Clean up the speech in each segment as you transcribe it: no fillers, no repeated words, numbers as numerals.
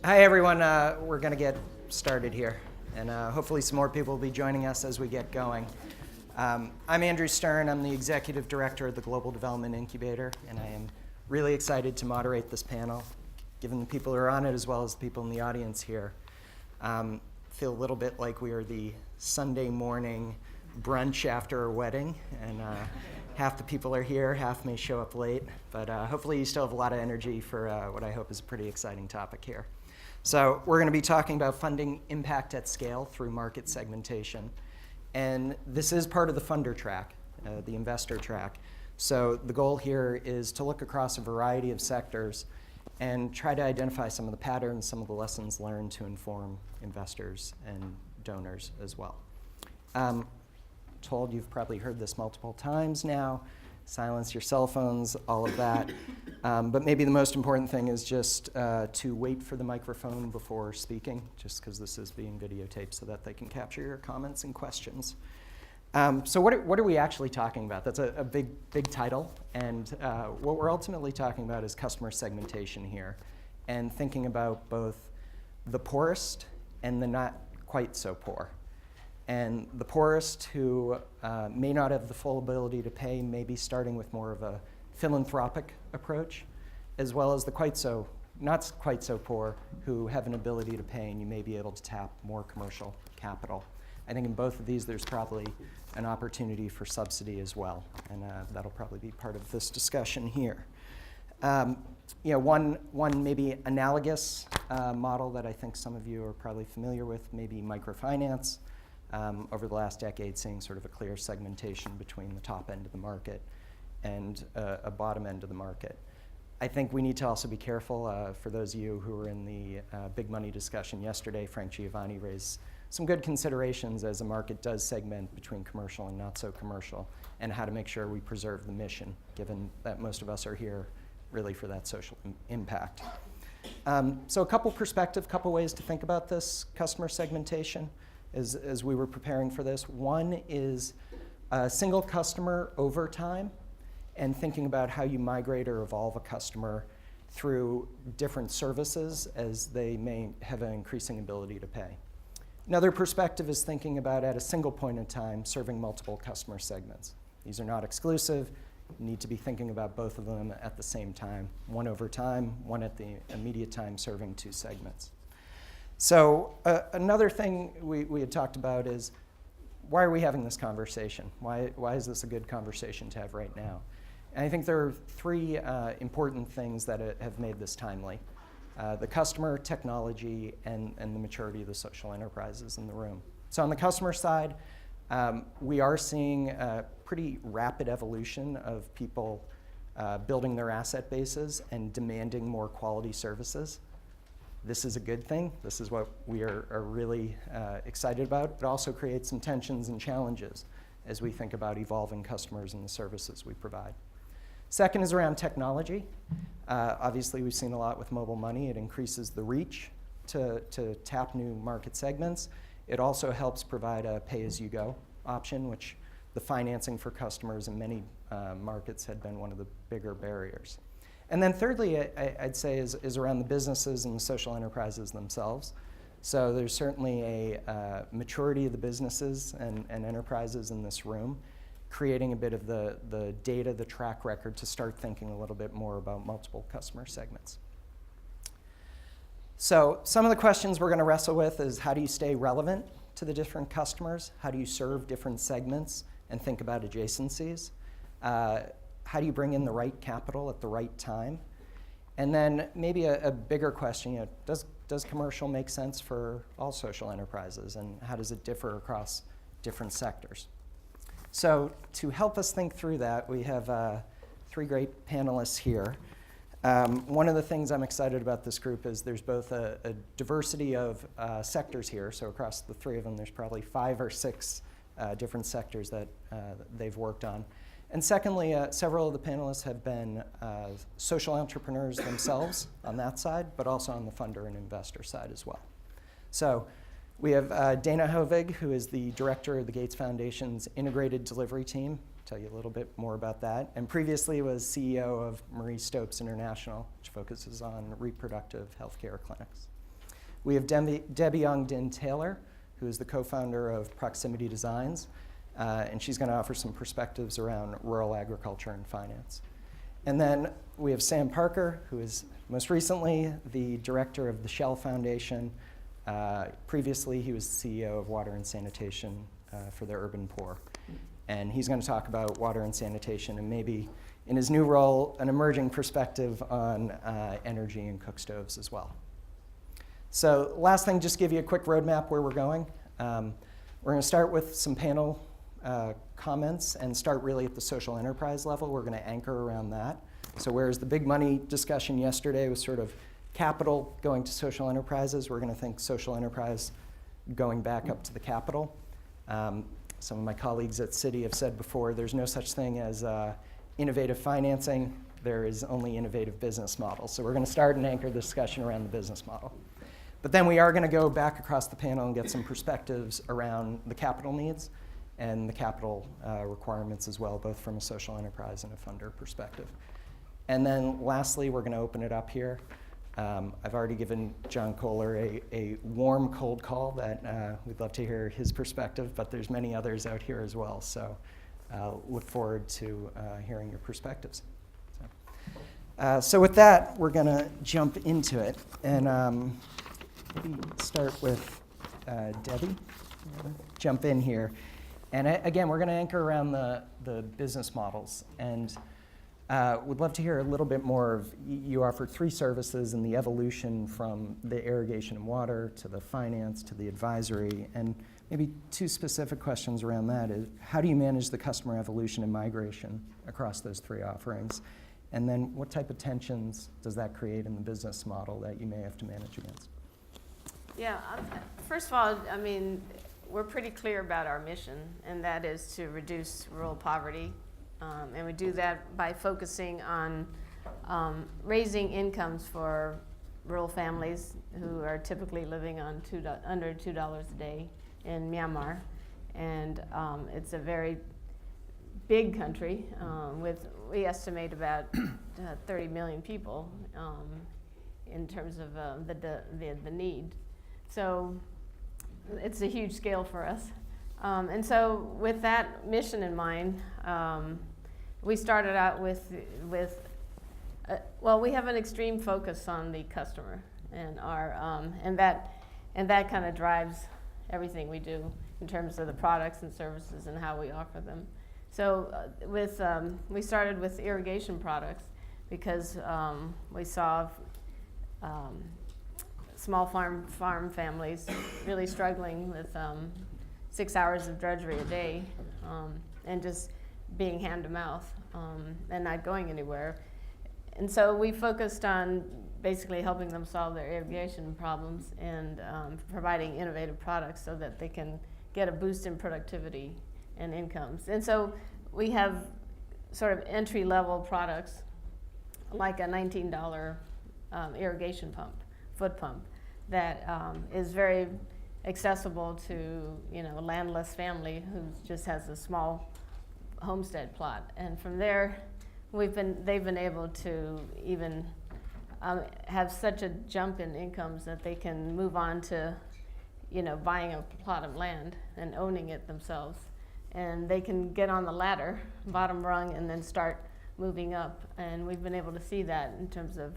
Hi, everyone. We're going to get started here, and hopefully some more people will be joining us as we get going. I'm Andrew Stern. I'm the Executive Director of the Global Development Incubator, and I am really excited to moderate this panel, given the people who are on it as well as the people in the audience here. Feel a little bit like we are the Sunday morning brunch after a wedding, and half the people are here, half may show up late, but hopefully you still have a lot of energy for what I hope is a pretty exciting topic here. So we're going to be talking about funding impact at scale through market segmentation. And this is part of the funder track, the investor track. So the goal here is to look across a variety of sectors and try to identify some of the patterns, some of the lessons learned to inform investors and donors as well. Told you've probably heard this multiple times now. Silence your cell phones, all of that. But maybe the most important thing is just to wait for the microphone before speaking, just because this is being videotaped so that they can capture your comments and questions. So what are we actually talking about? That's a big title. And what we're ultimately talking about is customer segmentation here, and thinking about both the poorest and the not quite so poor. And the poorest who may not have the full ability to pay, may be starting with more of a philanthropic approach, as well as the not quite so poor who have an ability to pay, and you may be able to tap more commercial capital. I think in both of these there's probably an opportunity for subsidy as well, and that'll probably be part of this discussion here. One maybe analogous model that I think some of you are probably familiar with, maybe microfinance. Over the last decade, seeing sort of a clear segmentation between the top end of the market and a bottom end of the market. I think we need to also be careful. For those of you who were in the big money discussion yesterday, Frank Giovanni raised some good considerations as a market does segment between commercial and not so commercial, and how to make sure we preserve the mission, given that most of us are here really for that social impact. So a couple ways to think about this customer segmentation. As we were preparing for this. One is a single customer over time, and thinking about how you migrate or evolve a customer through different services as they may have an increasing ability to pay. Another perspective is thinking about, at a single point in time, serving multiple customer segments. These are not exclusive. You need to be thinking about both of them at the same time, one over time, one at the immediate time, serving two segments. So another thing we had talked about is, why are we having this conversation? Why is this a good conversation to have right now? And I think there are three important things that have made this timely. The customer, technology, and the maturity of the social enterprises in the room. So on the customer side, we are seeing a pretty rapid evolution of people building their asset bases and demanding more quality services. This is a good thing. This is what we are really excited about. It also creates some tensions and challenges as we think about evolving customers and the services we provide. Second is around technology. Obviously, we've seen a lot with mobile money. It increases the reach to tap new market segments. It also helps provide a pay-as-you-go option, which the financing for customers in many markets had been one of the bigger barriers. And then thirdly, I'd say is around the businesses and the social enterprises themselves. So there's certainly a maturity of the businesses and enterprises in this room, creating a bit of the data, the track record to start thinking a little bit more about multiple customer segments. So some of the questions we're going to wrestle with is, how do you stay relevant to the different customers? How do you serve different segments and think about adjacencies? How do you bring in the right capital at the right time? And then maybe a bigger question, does commercial make sense for all social enterprises, and how does it differ across different sectors? So to help us think through that, we have three great panelists here. One of the things I'm excited about this group is there's both a diversity of sectors here. So across the three of them, there's probably 5 or 6 different sectors that they've worked on. And secondly, several of the panelists have been social entrepreneurs themselves on that side, but also on the funder and investor side as well. So we have Dana Hovig, who is the director of the Gates Foundation's Integrated Delivery Team. Tell you a little bit more about that. And previously was CEO of Marie Stopes International, which focuses on reproductive healthcare clinics. We have Debbie Aung Taylor, who is the co-founder of Proximity Designs, and she's going to offer some perspectives around rural agriculture and finance. And then we have Sam Parker, who is most recently the director of the Shell Foundation. Previously, he was the CEO of Water and Sanitation for the urban poor. And he's going to talk about water and sanitation and maybe, in his new role, an emerging perspective on energy and cook stoves as well. So last thing, just give you a quick roadmap where we're going. We're going to start with some panel comments and start really at the social enterprise level. We're going to anchor around that. So whereas the big money discussion yesterday was sort of capital going to social enterprises, we're going to think social enterprise going back up to the capital. Some of my colleagues at Citi have said before, there's no such thing as innovative financing. There is only innovative business models. So we're going to start and anchor the discussion around the business model. But then we are going to go back across the panel and get some perspectives around the capital needs and the capital requirements as well, both from a social enterprise and a funder perspective. And then lastly, we're going to open it up here. I've already given John Kohler a warm cold call that we'd love to hear his perspective, but there's many others out here as well. So look forward to hearing your perspectives. So with that, we're going to jump into it. And maybe start with Debbie. Jump in here. And again, we're going to anchor around the business models. And would love to hear a little bit more of, you offer 3 services and the evolution from the irrigation and water to the finance to the advisory. And maybe 2 specific questions around that is, how do you manage the customer evolution and migration across those 3 offerings? And then what type of tensions does that create in the business model that you may have to manage against? Yeah, first of all, I mean, we're pretty clear about our mission, and that is to reduce rural poverty. And we do that by focusing on raising incomes for rural families who are typically living on under $2 a day in Myanmar. And it's a very big country we estimate about 30 million people in terms of the need. So it's a huge scale for us. And so with that mission in mind, we started out with we have an extreme focus on the customer, and that kind of drives everything we do in terms of the products and services and how we offer them. So we started with irrigation products because we saw small farm families really struggling with 6 hours of drudgery a day and just being hand to mouth and not going anywhere. And so we focused on basically helping them solve their irrigation problems and providing innovative products so that they can get a boost in productivity and incomes. And so we have sort of entry-level products like a $19 irrigation pump, foot pump, that is very accessible to a landless family who just has a small homestead plot. And from there, they've been able to even have such a jump in incomes that they can move on to buying a plot of land and owning it themselves. And they can get on the ladder, bottom rung, and then start moving up. And we've been able to see that in terms of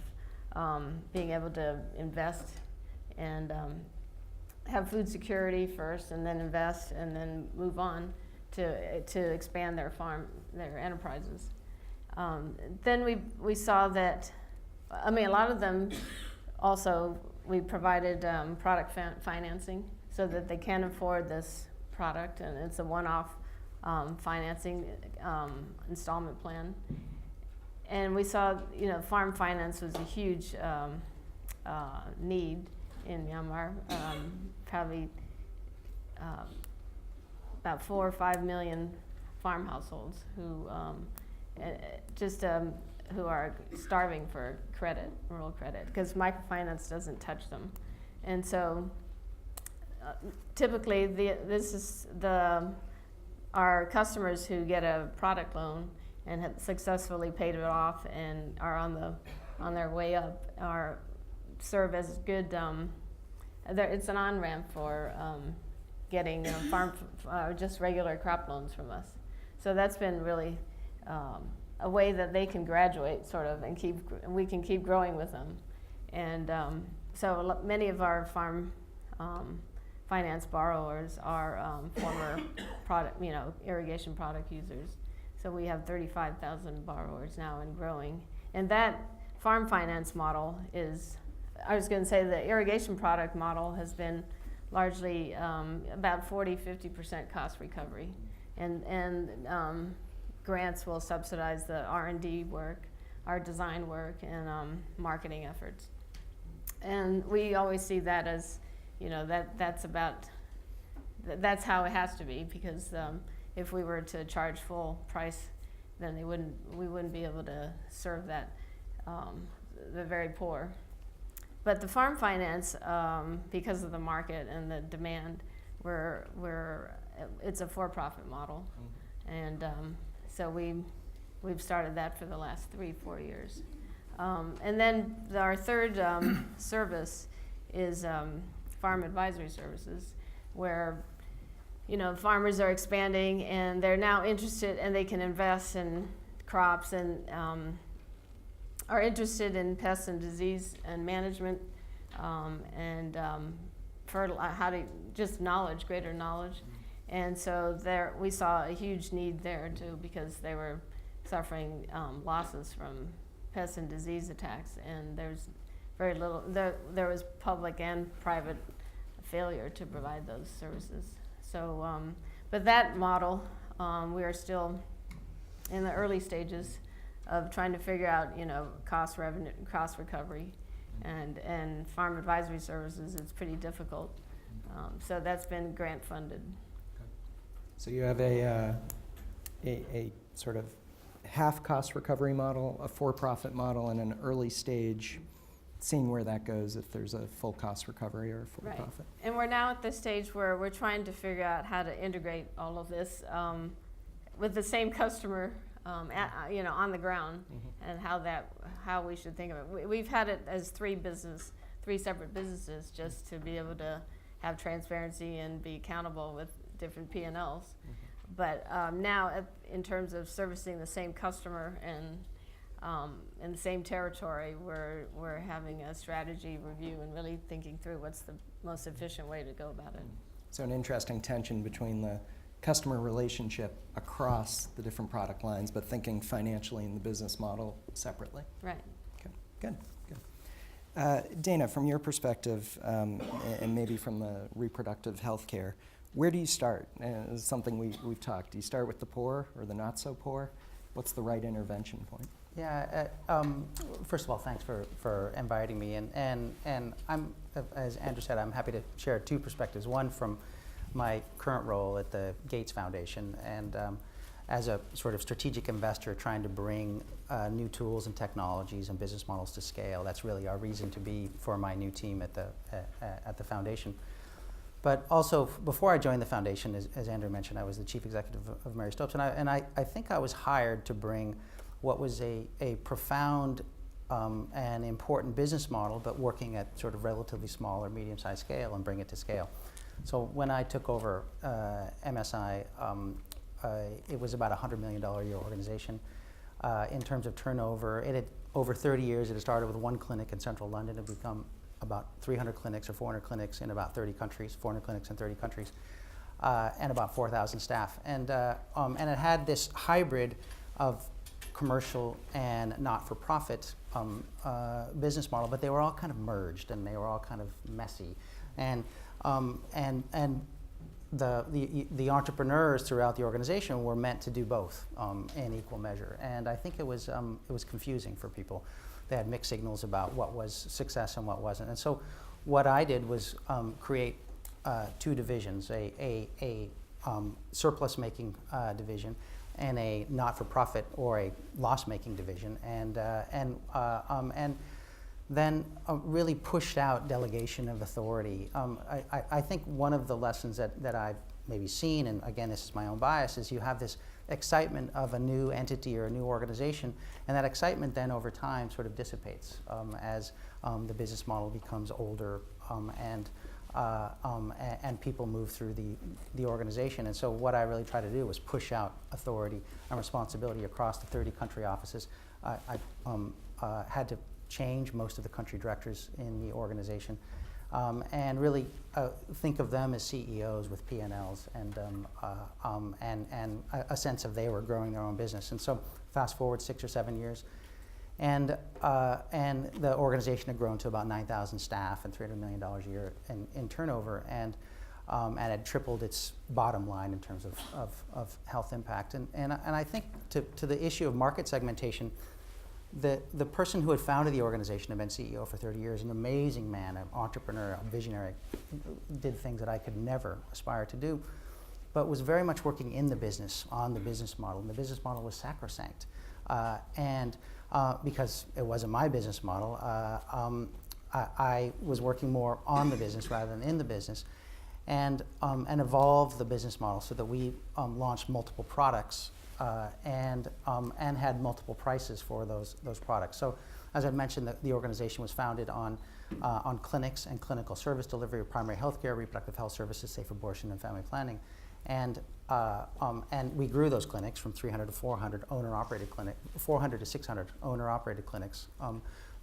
being able to invest and have food security first, and then invest, and then move on to expand their enterprises. Then we saw that, a lot of them also, we provided product financing so that they can afford this product, and it's a one-off financing installment plan. And we saw, farm finance was a huge need in Myanmar. Probably about 4 or 5 million farm households who who are starving for credit, rural credit, because microfinance doesn't touch them. And so typically our customers who get a product loan and have successfully paid it off and are on their way up serve as good it's an on-ramp for getting just regular crop loans from us. So that's been really a way that they can graduate, sort of, and we can keep growing with them. And so many of our farm finance borrowers are former irrigation product users. So we have 35,000 borrowers now and growing. And that farm finance model I was going to say the irrigation product model has been largely about 40-50% cost recovery. And grants will subsidize the R&D work, our design work, and marketing efforts. And we always see that as, that's how it has to be, because if we were to charge full price, then we wouldn't be able to serve that the very poor. But the farm finance, because of the market and the demand, it's a for-profit model, and so we've started that for the last 3-4 years. And then our third service is farm advisory services, where farmers are expanding and they're now interested, and they can invest in crops and are interested in pests and disease and management, and how to just greater knowledge. And so we saw a huge need there too, because they were suffering losses from pests and disease attacks, and there's very little, there was public and private failure to provide those services. So, but that model, we are still in the early stages of trying to figure out, cost recovery, and farm advisory services. It's pretty difficult. So that's been grant funded. So you have a sort of half cost recovery model, a for-profit model, and an early stage, seeing where that goes, if there's a full cost recovery or a full profit. Right. And we're now at the stage where we're trying to figure out how to integrate all of this with the same customer, on the ground, and how we should think of it. We've had it as three separate businesses, just to be able to have transparency and be accountable with different P&Ls. But now, in terms of servicing the same customer and in the same territory, we're having a strategy review and really thinking through what's the most efficient way to go about it. So an interesting tension between the customer relationship across the different product lines, but thinking financially in the business model separately. Right. Okay, good. Dana, from your perspective, and maybe from the reproductive health care, where do you start? This is something we've talked. Do you start with the poor or the not so poor? What's the right intervention point? Yeah, first of all, thanks for inviting me. And I'm, as Andrew said, I'm happy to share two perspectives. One from my current role at the Gates Foundation, and as a sort of strategic investor trying to bring new tools and technologies and business models to scale. That's really our reason to be for my new team at the foundation. But also, before I joined the foundation, as Andrew mentioned, I was the chief executive of Mary Stopes, and I think I was hired to bring what was a profound and important business model, but working at sort of relatively small or medium-sized scale, and bring it to scale. So when I took over MSI, it was about a $100 million a year organization. In terms of turnover, it had, over 30 years, it had started with one clinic in central London. It had become about 300 clinics or 400 clinics in about 30 countries, 400 clinics in 30 countries, and about 4,000 staff. And it had this hybrid of commercial and not-for-profit business model, but they were all kind of merged, and they were all kind of messy. And the entrepreneurs throughout the organization were meant to do both in equal measure. And I think it was confusing for people. They had mixed signals about what was success and what wasn't. And so what I did was create two divisions, a surplus-making division and a not-for-profit or a loss-making division, and then really pushed out delegation of authority. I think one of the lessons that I've maybe seen, and again, this is my own bias, is you have this excitement of a new entity or a new organization, and that excitement then over time sort of dissipates as the business model becomes older and and people move through the organization. And so what I really try to do was push out authority and responsibility across the 30 country offices. I had to change most of the country directors in the organization and really think of them as CEOs with P&Ls and a sense of they were growing their own business. And so fast forward 6 or 7 years, and the organization had grown to about 9,000 staff and $300 million a year in turnover, and had tripled its bottom line in terms of health impact. And I think to the issue of market segmentation, the person who had founded the organization had been CEO for 30 years, an amazing man, an entrepreneur, a visionary, did things that I could never aspire to do, but was very much working in the business, on the business model, and the business model was sacrosanct. Because it wasn't my business model, I was working more on the business rather than in the business, and evolved the business model so that we launched multiple products and had multiple prices for those products. So, as I mentioned, the organization was founded on clinics and clinical service delivery of primary health care, reproductive health services, safe abortion, and family planning. And we grew those clinics from 300 to 400 owner-operated clinic, 400 to 600 owner-operated clinics.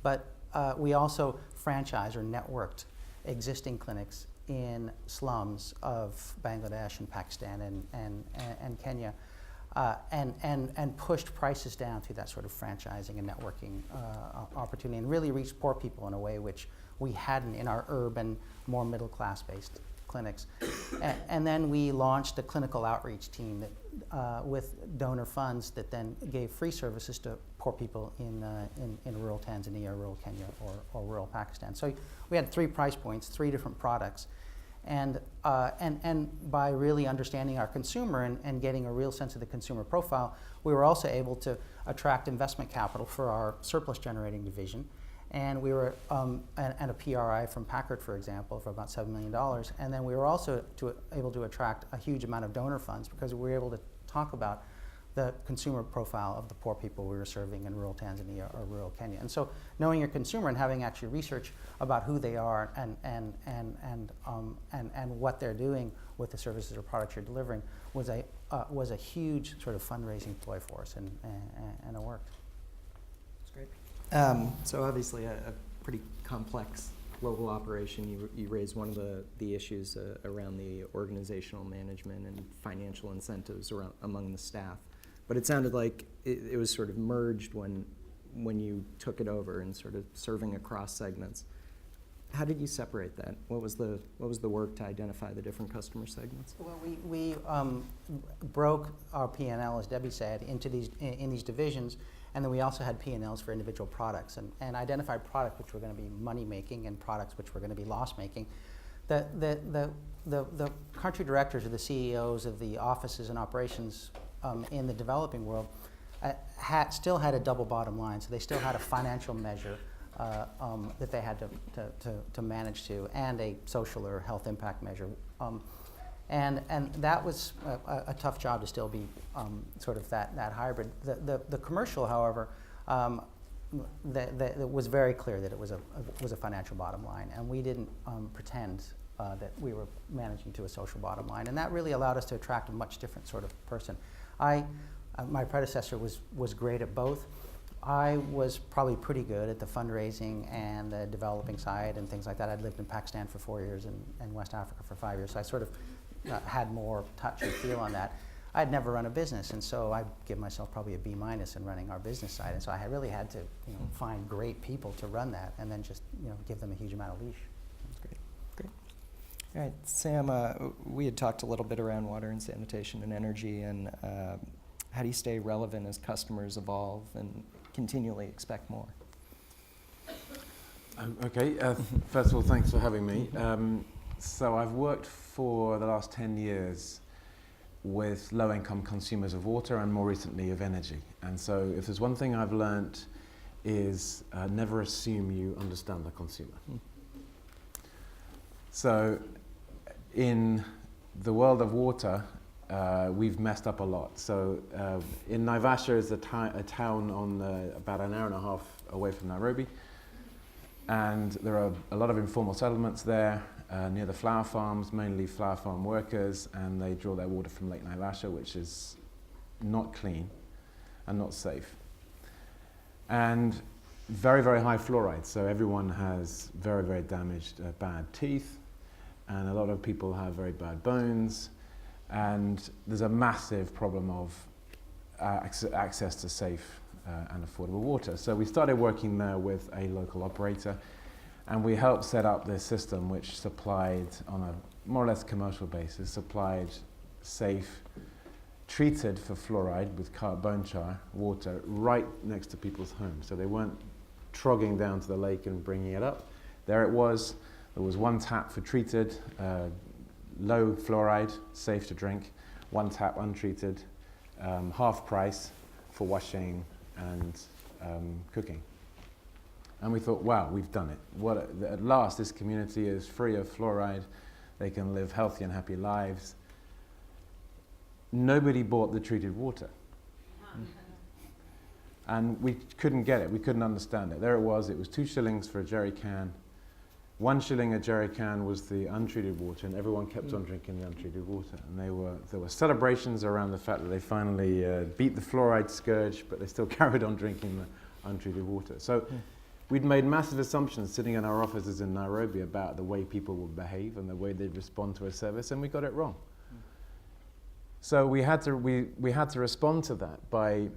But we also franchised or networked existing clinics in slums of Bangladesh and Pakistan and Kenya, and pushed prices down through that sort of franchising and networking opportunity, and really reached poor people in a way which we hadn't in our urban, more middle-class based clinics. And then we launched a clinical outreach team that, with donor funds that then gave free services to poor people in rural Tanzania, rural Kenya, or rural Pakistan. So we had 3 price points, 3 different products. And by really understanding our consumer and getting a real sense of the consumer profile, we were also able to attract investment capital for our surplus generating division. And we were, and a PRI from Packard, for example, for about $7 million. And then we were also able to attract a huge amount of donor funds because we were able to talk about the consumer profile of the poor people we were serving in rural Tanzania or rural Kenya. And so knowing your consumer and having actually research about who they are and what they're doing with the services or products you're delivering was a huge sort of fundraising ploy for us, and it worked. That's great. So obviously a pretty complex global operation. You raised one of the issues around the organizational management and financial incentives among the staff. But it sounded like it was sort of merged when you took it over and sort of serving across segments. How did you separate that? What was the work to identify the different customer segments? Well, we broke our P&L, as Debbie said, into these divisions, and then we also had P&Ls for individual products and identified products which were going to be money making and products which were going to be loss making. The country directors or the CEOs of the offices and operations in the developing world still had a double bottom line, so they still had a financial measure that they had to manage to, and a social or health impact measure, and that was a tough job to still be sort of that hybrid. The commercial, however, it was very clear that it was a financial bottom line, and we didn't pretend that we were managing to a social bottom line, and that really allowed us to attract a much different sort of person. My predecessor was great at both. I was probably pretty good at the fundraising and the developing side and things like that. I'd lived in Pakistan for 4 years and West Africa for 5 years, so I sort of had more touch and feel on that. I'd never run a business, and so I'd give myself probably a B- in running our business side, and so I really had to find great people to run that, and then just give them a huge amount of leash. Great. All right, Sam, we had talked a little bit around water and sanitation and energy, and how do you stay relevant as customers evolve and continually expect more? Okay, first of all, thanks for having me. So I've worked for the last 10 years with low-income consumers of water and more recently of energy. And so if there's one thing I've learnt is never assume you understand the consumer. So in the world of water, we've messed up a lot. So in Naivasha is a town on about an hour and a half away from Nairobi, and there are a lot of informal settlements there, near the flower farms, mainly flower farm workers, and they draw their water from Lake Naivasha, which is not clean and not safe. And very, very high fluoride, so everyone has very, very damaged bad teeth, and a lot of people have very bad bones, and there's a massive problem of access to safe and affordable water. So we started working there with a local operator, and we helped set up this system which supplied, on a more or less commercial basis, supplied safe, treated for fluoride with bone char water right next to people's homes. So they weren't trogging down to the lake and bringing it up. There it was. There was one tap for treated, low fluoride, safe to drink, one tap untreated, half price for washing and cooking. And we thought, wow, we've done it. At last, this community is free of fluoride. They can live healthy and happy lives. Nobody bought the treated water. And we couldn't get it. We couldn't understand it. There it was 2 shillings for a jerry can. 1 shilling a jerry can was the untreated water, and everyone kept on drinking the untreated water. And there were celebrations around the fact that they finally beat the fluoride scourge, but they still carried on drinking the untreated water. So we'd made massive assumptions sitting in our offices in Nairobi about the way people would behave and the way they'd respond to a service, and we got it wrong. So we had to respond to that by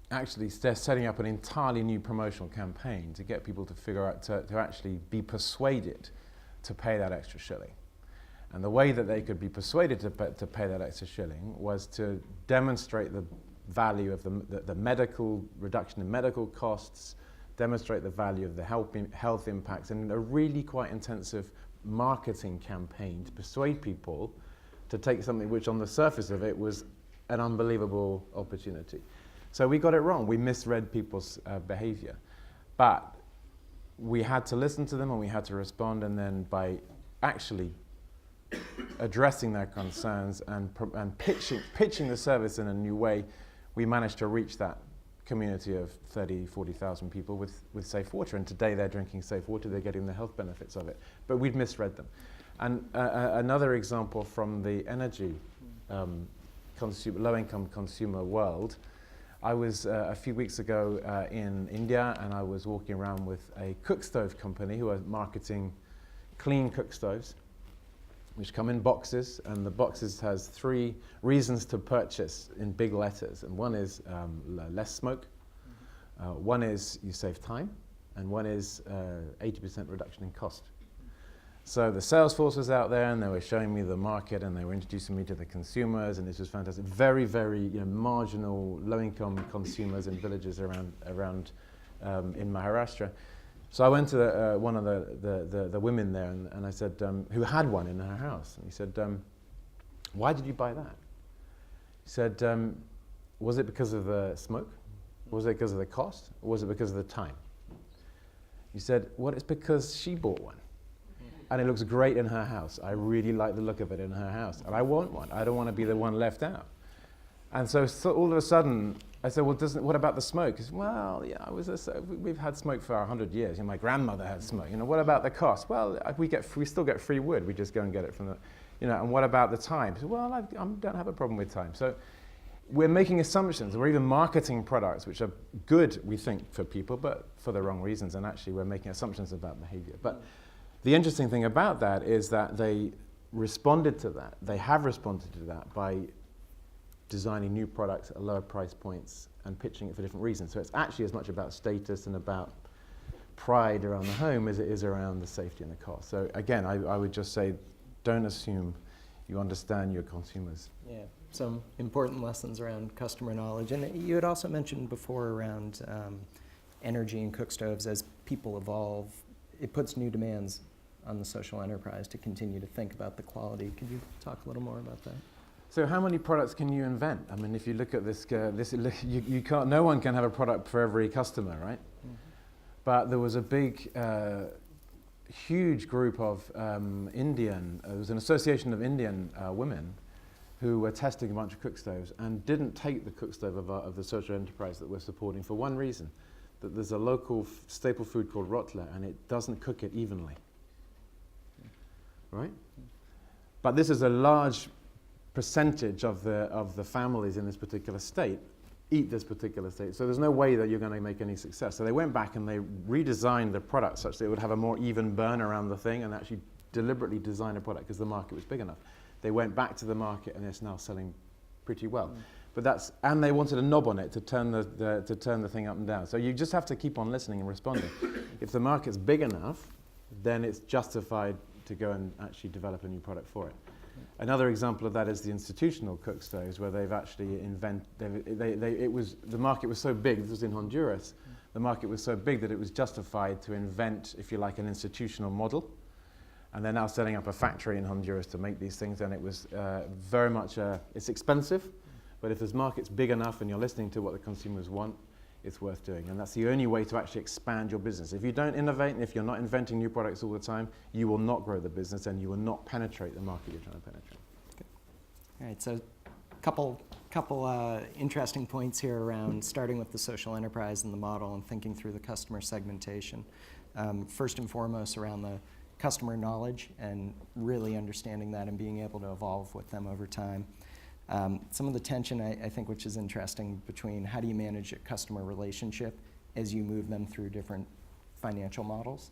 actually setting up an entirely new promotional campaign to get people to figure out, to actually be persuaded to pay that extra shilling. And the way that they could be persuaded to pay that extra shilling was to demonstrate the value of the medical reduction in medical costs, demonstrate the value of the health impacts, and a really quite intensive marketing campaign to persuade people to take something which on the surface of it was an unbelievable opportunity. So we got it wrong. We misread people's behavior. But we had to listen to them and we had to respond, and then by actually addressing their concerns and pitching the service in a new way, we managed to reach that community of 40,000 people with safe water. And today they're drinking safe water, they're getting the health benefits of it. But we'd misread them. And another example from the energy low-income consumer world, I was a few weeks ago in India, and I was walking around with a cook stove company who are marketing clean cook stoves, which come in boxes, and the boxes has 3 reasons to purchase in big letters. And one is less smoke, one is you save time, and one is 80% reduction in cost. So the sales force was out there, and they were showing me the market, and they were introducing me to the consumers, and this was fantastic. Very, very marginal, low-income consumers in villages around in Maharashtra. So I went to one of the women there, and I said, who had one in her house, and he said, why did you buy that? He said, was it because of the smoke? Was it because of the cost? Or was it because of the time? He said, well, it's because she bought one. And it looks great in her house. I really like the look of it in her house. And I want one. I don't want to be the one left out. And so all of a sudden, I said, well, what about the smoke? He said, well, yeah, we've had smoke for 100 years. My grandmother had smoke. What about the cost? Well, we still get free wood. We just go and get it from the, and what about the time? He said, well, I don't have a problem with time. So we're making assumptions. We're even marketing products which are good, we think, for people, but for the wrong reasons. And actually, we're making assumptions about behavior. But the interesting thing about that is that they responded to that. They have responded to that by designing new products at lower price points and pitching it for different reasons. So it's actually as much about status and about pride around the home as it is around the safety and the cost. So again, I would just say, don't assume you understand your consumers. Yeah, some important lessons around customer knowledge. And you had also mentioned before around energy and cook stoves. As people evolve, it puts new demands on the social enterprise to continue to think about the quality. Could you talk a little more about that? So how many products can you invent? I mean, if you look at this, you can't. No one can have a product for every customer, right? Mm-hmm. But there was a big, huge group of there was an association of Indian women who were testing a bunch of cook stoves and didn't take the cook stove of the social enterprise that we're supporting for one reason, that there's a local staple food called rotla, and it doesn't cook it evenly. right? But this is a large percentage of the families in this particular state eat this particular state. So there's no way that you're going to make any success. So they went back and they redesigned the product such that it would have a more even burn around the thing, and actually deliberately design a product because the market was big enough. They went back to the market and it's now selling pretty well. But and they wanted a knob on it to turn the thing up and down. So you just have to keep on listening and responding. If the market's big enough, then it's justified to go and actually develop a new product for it. Another example of that is the institutional cook stoves, where they've actually the market was so big, this was in Honduras, the market was so big that it was justified to invent, if you like, an institutional model. And they're now setting up a factory in Honduras to make these things, and it was very much, it's expensive, but if this market's big enough and you're listening to what the consumers want, it's worth doing. And that's the only way to actually expand your business. If you don't innovate and if you're not inventing new products all the time, you will not grow the business and you will not penetrate the market you're trying to penetrate. Okay. All right, so couple interesting points here around starting with the social enterprise and the model and thinking through the customer segmentation. First and foremost around the customer knowledge and really understanding that and being able to evolve with them over time. Some of the tension, I think, which is interesting between how do you manage a customer relationship as you move them through different financial models.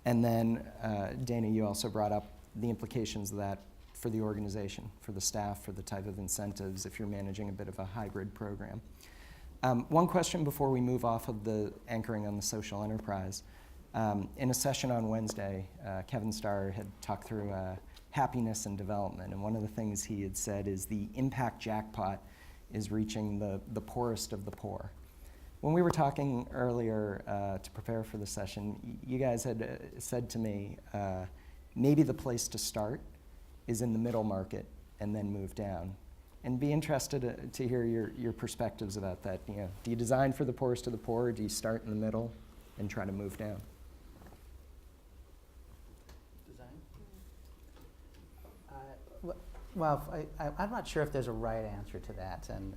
And then, Dana, you also brought up the implications of that for the organization, for the staff, for the type of incentives if you're managing a bit of a hybrid program. One question before we move off of the anchoring on the social enterprise. In a session on Wednesday, Kevin Starr had talked through happiness and development, and one of the things he had said is the impact jackpot is reaching the poorest of the poor. When we were talking earlier to prepare for the session, you guys had said to me, maybe the place to start is in the middle market and then move down. And be interested to hear your perspectives about that. You know, do you design for the poorest of the poor, or do you start in the middle and try to move down? Well, I'm not sure if there's a right answer to that, and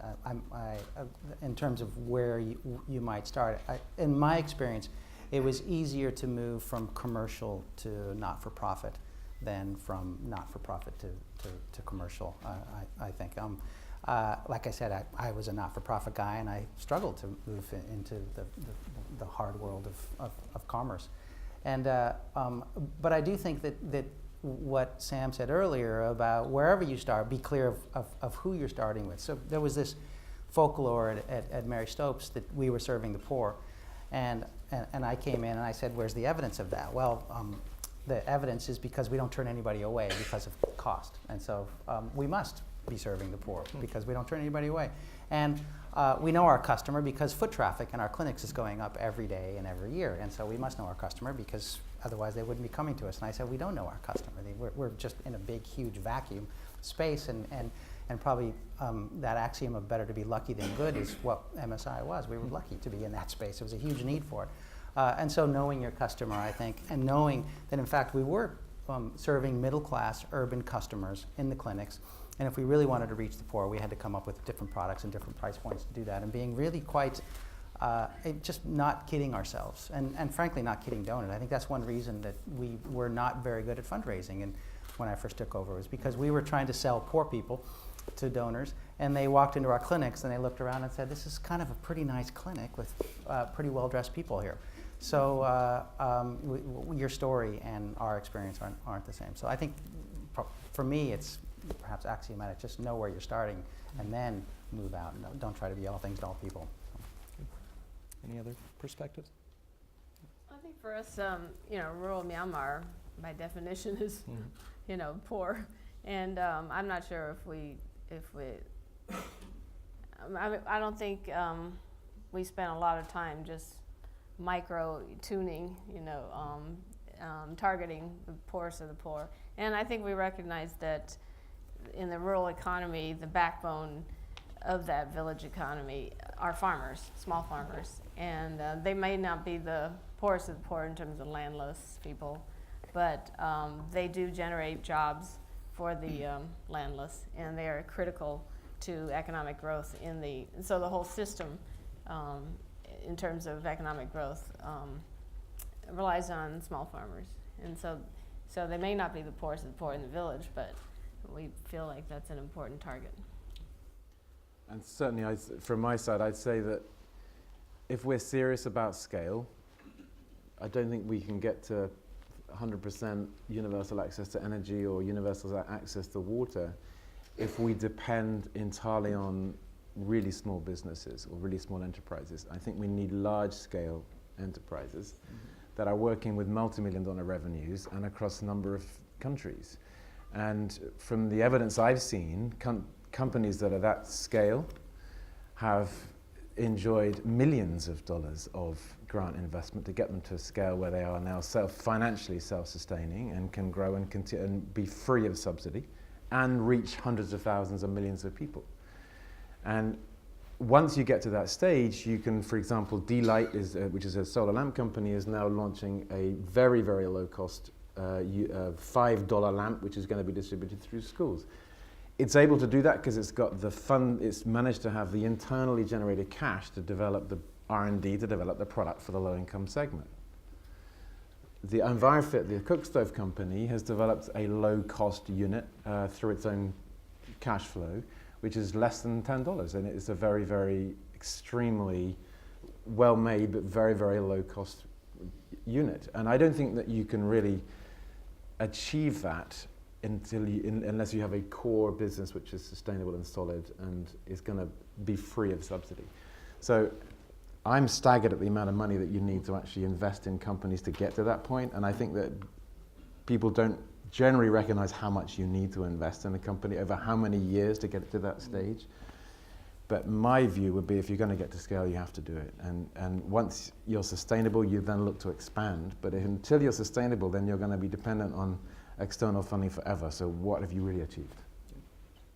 in terms of where you might start. In my experience, it was easier to move from commercial to not-for-profit than from not-for-profit to commercial, I think. Like I said, I was a not-for-profit guy, and I struggled to move into the hard world of commerce. And but I do think that what Sam said earlier about wherever you start, be clear of who you're starting with. So there was this folklore at Mary Stopes that we were serving the poor, and I came in and I said, where's the evidence of that? Well, the evidence is because we don't turn anybody away because of cost, and so we must be serving the poor because we don't turn anybody away. And we know our customer because foot traffic in our clinics is going up every day and every year, and so we must know our customer because otherwise they wouldn't be coming to us. And I said, we don't know our customer. We're just in a big, huge vacuum space, and probably that axiom of better to be lucky than good is what MSI was. We were lucky to be in that space. There was a huge need for it. And so knowing your customer, I think, and knowing that in fact we were serving middle-class urban customers in the clinics, and if we really wanted to reach the poor, we had to come up with different products and different price points to do that, and being really quite just not kidding ourselves, and frankly not kidding Donut. I think that's one reason that we were not very good at fundraising, and when I first took over, was because we were trying to sell poor people to donors, and they walked into our clinics and they looked around and said, this is kind of a pretty nice clinic with pretty well-dressed people here. So your story and our experience aren't the same. So I think for me it's perhaps axiomatic, just know where you're starting and then move out. No, don't try to be all things to all people. Any other perspectives? I think for us, rural Myanmar, by definition, is, poor, and I'm not sure I don't think we spent a lot of time just micro tuning, targeting the poorest of the poor, and I think we recognize that in the rural economy, the backbone of that village economy are farmers, small farmers, and they may not be the poorest of the poor in terms of landless people, but they do generate jobs for the landless, and they are critical to economic growth so the whole system in terms of economic growth relies on small farmers, and so So they may not be the poorest of the poor in the village, but we feel like that's an important target. And certainly, from my side, I'd say that if we're serious about scale, I don't think we can get to 100% universal access to energy or universal access to water if we depend entirely on really small businesses or really small enterprises. I think we need large-scale enterprises that are working with multi-million-dollar revenues and across a number of countries. And from the evidence I've seen, companies that are that scale have enjoyed millions of dollars of grant investment to get them to a scale where they are now financially self-sustaining and can grow and be free of subsidy and reach hundreds of thousands and millions of people. And once you get to that stage, you can, for example, D-Light, which is a solar lamp company, is now launching a very, very low-cost $5 lamp, which is going to be distributed through schools. It's able to do that because it's got the fund, it's managed to have the internally generated cash to develop the R&D, to develop the product for the low-income segment. The EnviroFit, the cook stove company, has developed a low-cost unit through its own cash flow, which is less than $10, and it's a very, very extremely well-made but very, very low-cost unit. And I don't think that you can really achieve that unless you have a core business which is sustainable and solid and is going to be free of subsidy. So I'm staggered at the amount of money that you need to actually invest in companies to get to that point, and I think that people don't generally recognize how much you need to invest in a company over how many years to get it to that stage. But my view would be if you're going to get to scale, you have to do it. And once you're sustainable, you then look to expand. But until you're sustainable, then you're going to be dependent on external funding forever. So what have you really achieved?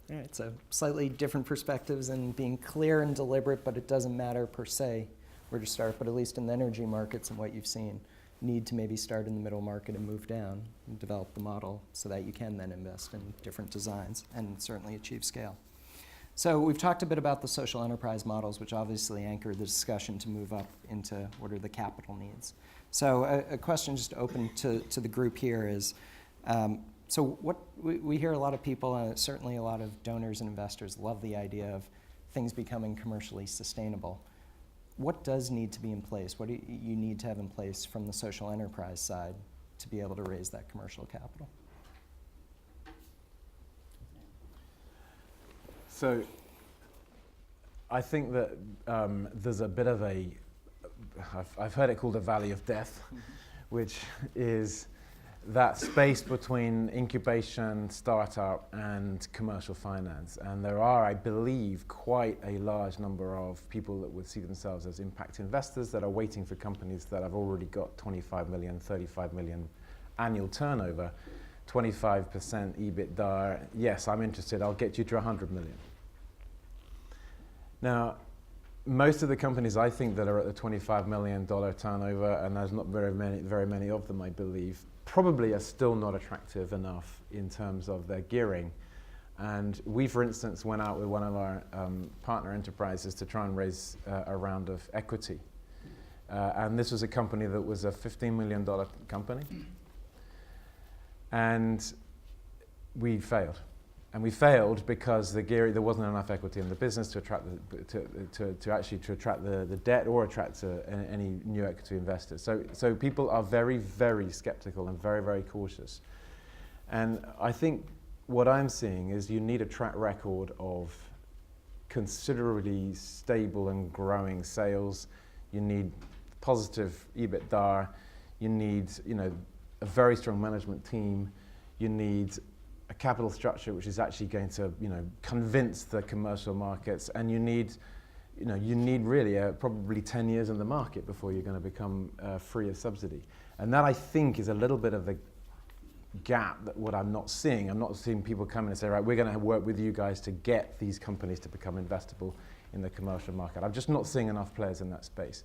All right, so slightly different perspectives and being clear and deliberate, but it doesn't matter per se where to start, but at least in the energy markets and what you've seen, need to maybe start in the middle market and move down and develop the model so that you can then invest in different designs and certainly achieve scale. So we've talked a bit about the social enterprise models, which obviously anchor the discussion to move up into what are the capital needs. So a question just open to the group here is, so what we hear a lot of people, certainly a lot of donors and investors love the idea of things becoming commercially sustainable. What does need to be in place? What do you need to have in place from the social enterprise side to be able to raise that commercial capital? So I think that there's a bit of I've heard it called a valley of death, which is that space between incubation, startup, and commercial finance. And there are, I believe, quite a large number of people that would see themselves as impact investors that are waiting for companies that have already got 25 million, 35 million annual turnover, 25% EBITDA. Yes, I'm interested, I'll get you to 100 million. Now, most of the companies I think that are at the $25 million turnover, and there's not very many of them, I believe, probably are still not attractive enough in terms of their gearing. And we, for instance, went out with one of our partner enterprises to try and raise a round of equity. And this was a company that was a $15 million company. And we failed. And we failed because there wasn't enough equity in the business to attract to actually attract the debt or attract any new equity investors. So people are very, very skeptical and very, very cautious. And I think what I'm seeing is you need a track record of considerably stable and growing sales. You need positive EBITDA. You need, a very strong management team. You need a capital structure which is actually going to, convince the commercial markets, and you need really probably 10 years in the market before you're going to become free of subsidy. And that, I think, is a little bit of the gap that what I'm not seeing. I'm not seeing people come in and say, right, we're going to work with you guys to get these companies to become investable in the commercial market. I'm just not seeing enough players in that space.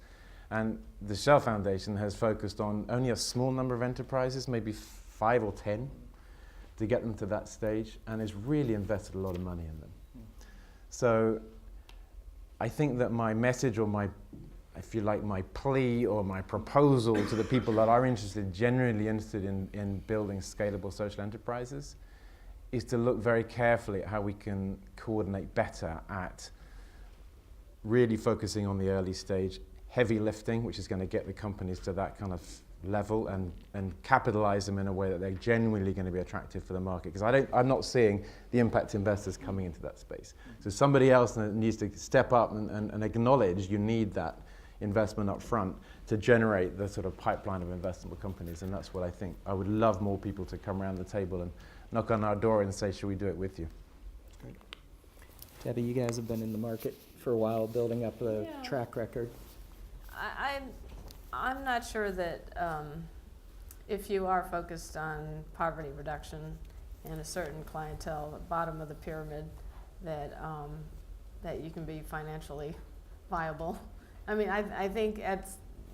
And the Shell Foundation has focused on only a small number of enterprises, maybe 5 or 10, to get them to that stage, and has really invested a lot of money in them. So I think that my message or my if you like, my plea or my proposal to the people that are genuinely interested in building scalable social enterprises, is to look very carefully at how we can coordinate better at really focusing on the early stage, heavy lifting, which is going to get the companies to that kind of level and capitalize them in a way that they're genuinely going to be attractive for the market. Because I'm not seeing the impact investors coming into that space. So somebody else needs to step up and acknowledge you need that investment up front to generate the sort of pipeline of investable companies. And that's what I think. I would love more people to come around the table and knock on our door and say, should we do it with you? Great. Debbie, you guys have been in the market for a while, building up a track record. I'm not sure that if you are focused on poverty reduction and a certain clientele, the bottom of the pyramid, that that you can be financially viable. I mean, I think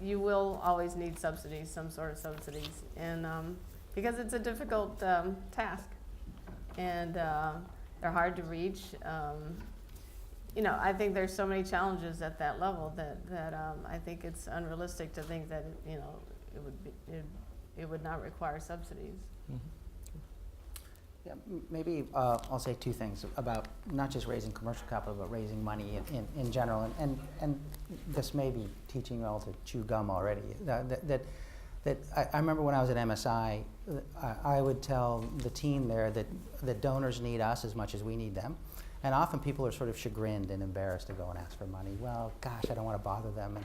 you will always need subsidies, some sort of subsidies, and because it's a difficult task, and they're hard to reach. You know, I think there's so many challenges at that level that I think it's unrealistic to think that, you know, it would not require subsidies. Yeah, maybe I'll say two things about not just raising commercial capital, but raising money in general. And this may be teaching you all to chew gum already. That I remember when I was at MSI, I would tell the team there that donors need us as much as we need them. And often people are sort of chagrined and embarrassed to go and ask for money. Well, gosh, I don't want to bother them.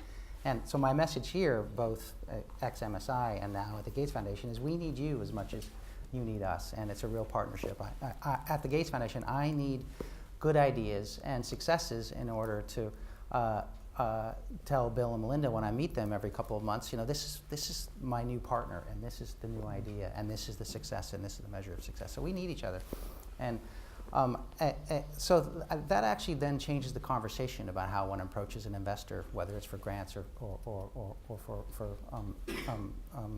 And so my message here, both ex-MSI and now at the Gates Foundation, is we need you as much as you need us. And it's a real partnership. At the Gates Foundation, I need good ideas and successes in order to tell Bill and Melinda when I meet them every couple of months, you know, this is my new partner, and this is the new idea, and this is the success, and this is the measure of success. So we need each other. And so that actually then changes the conversation about how one approaches an investor, whether it's for grants or for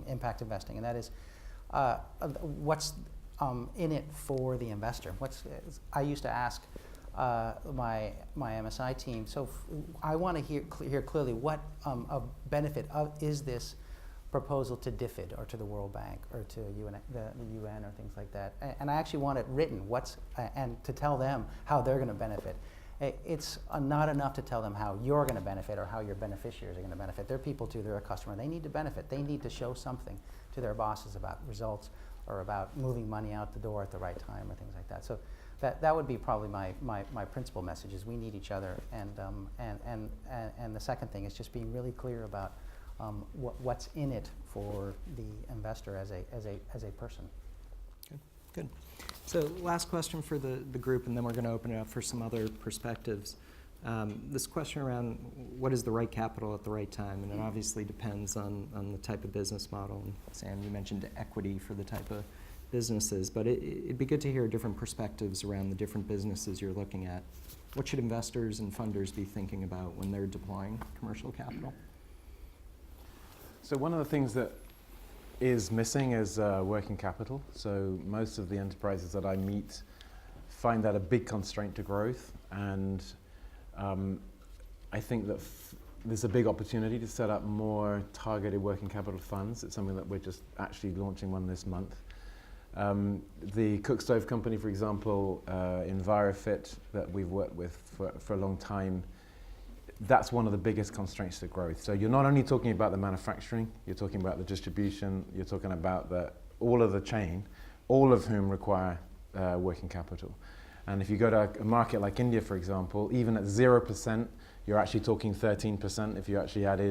impact investing, and that is what's in it for the investor. I used to ask my MSI team, so I want to hear clearly what a benefit is this proposal to DFID or to the World Bank or to the UN or things like that. And I actually want it written, and to tell them how they're going to benefit. It's not enough to tell them how you're going to benefit or how your beneficiaries are going to benefit. They're people too, they're a customer. They need to benefit. They need to show something to their bosses about results or about moving money out the door at the right time or things like that. So that would be probably my principal message, is we need each other. And the second thing is just being really clear about what's in it for the investor as a person. Good. So last question for the group, and then we're going to open it up for some other perspectives. This question around what is the right capital at the right time, and it obviously depends on the type of business model. And Sam, you mentioned equity for the type of businesses, but it'd be good to hear different perspectives around the different businesses you're looking at. What should investors and funders be thinking about when they're deploying commercial capital? So one of the things that is missing is working capital. So most of the enterprises that I meet find that a big constraint to growth, and I think that there's a big opportunity to set up more targeted working capital funds. It's something that we're just actually launching one this month. The cook stove company, for example, EnviroFit, that we've worked with for a long time, that's one of the biggest constraints to growth. So you're not only talking about the manufacturing, you're talking about the distribution, you're talking about all of the chain, all of whom require working capital. And if you go to a market like India, for example, even at 0%, you're actually talking 13% if you actually add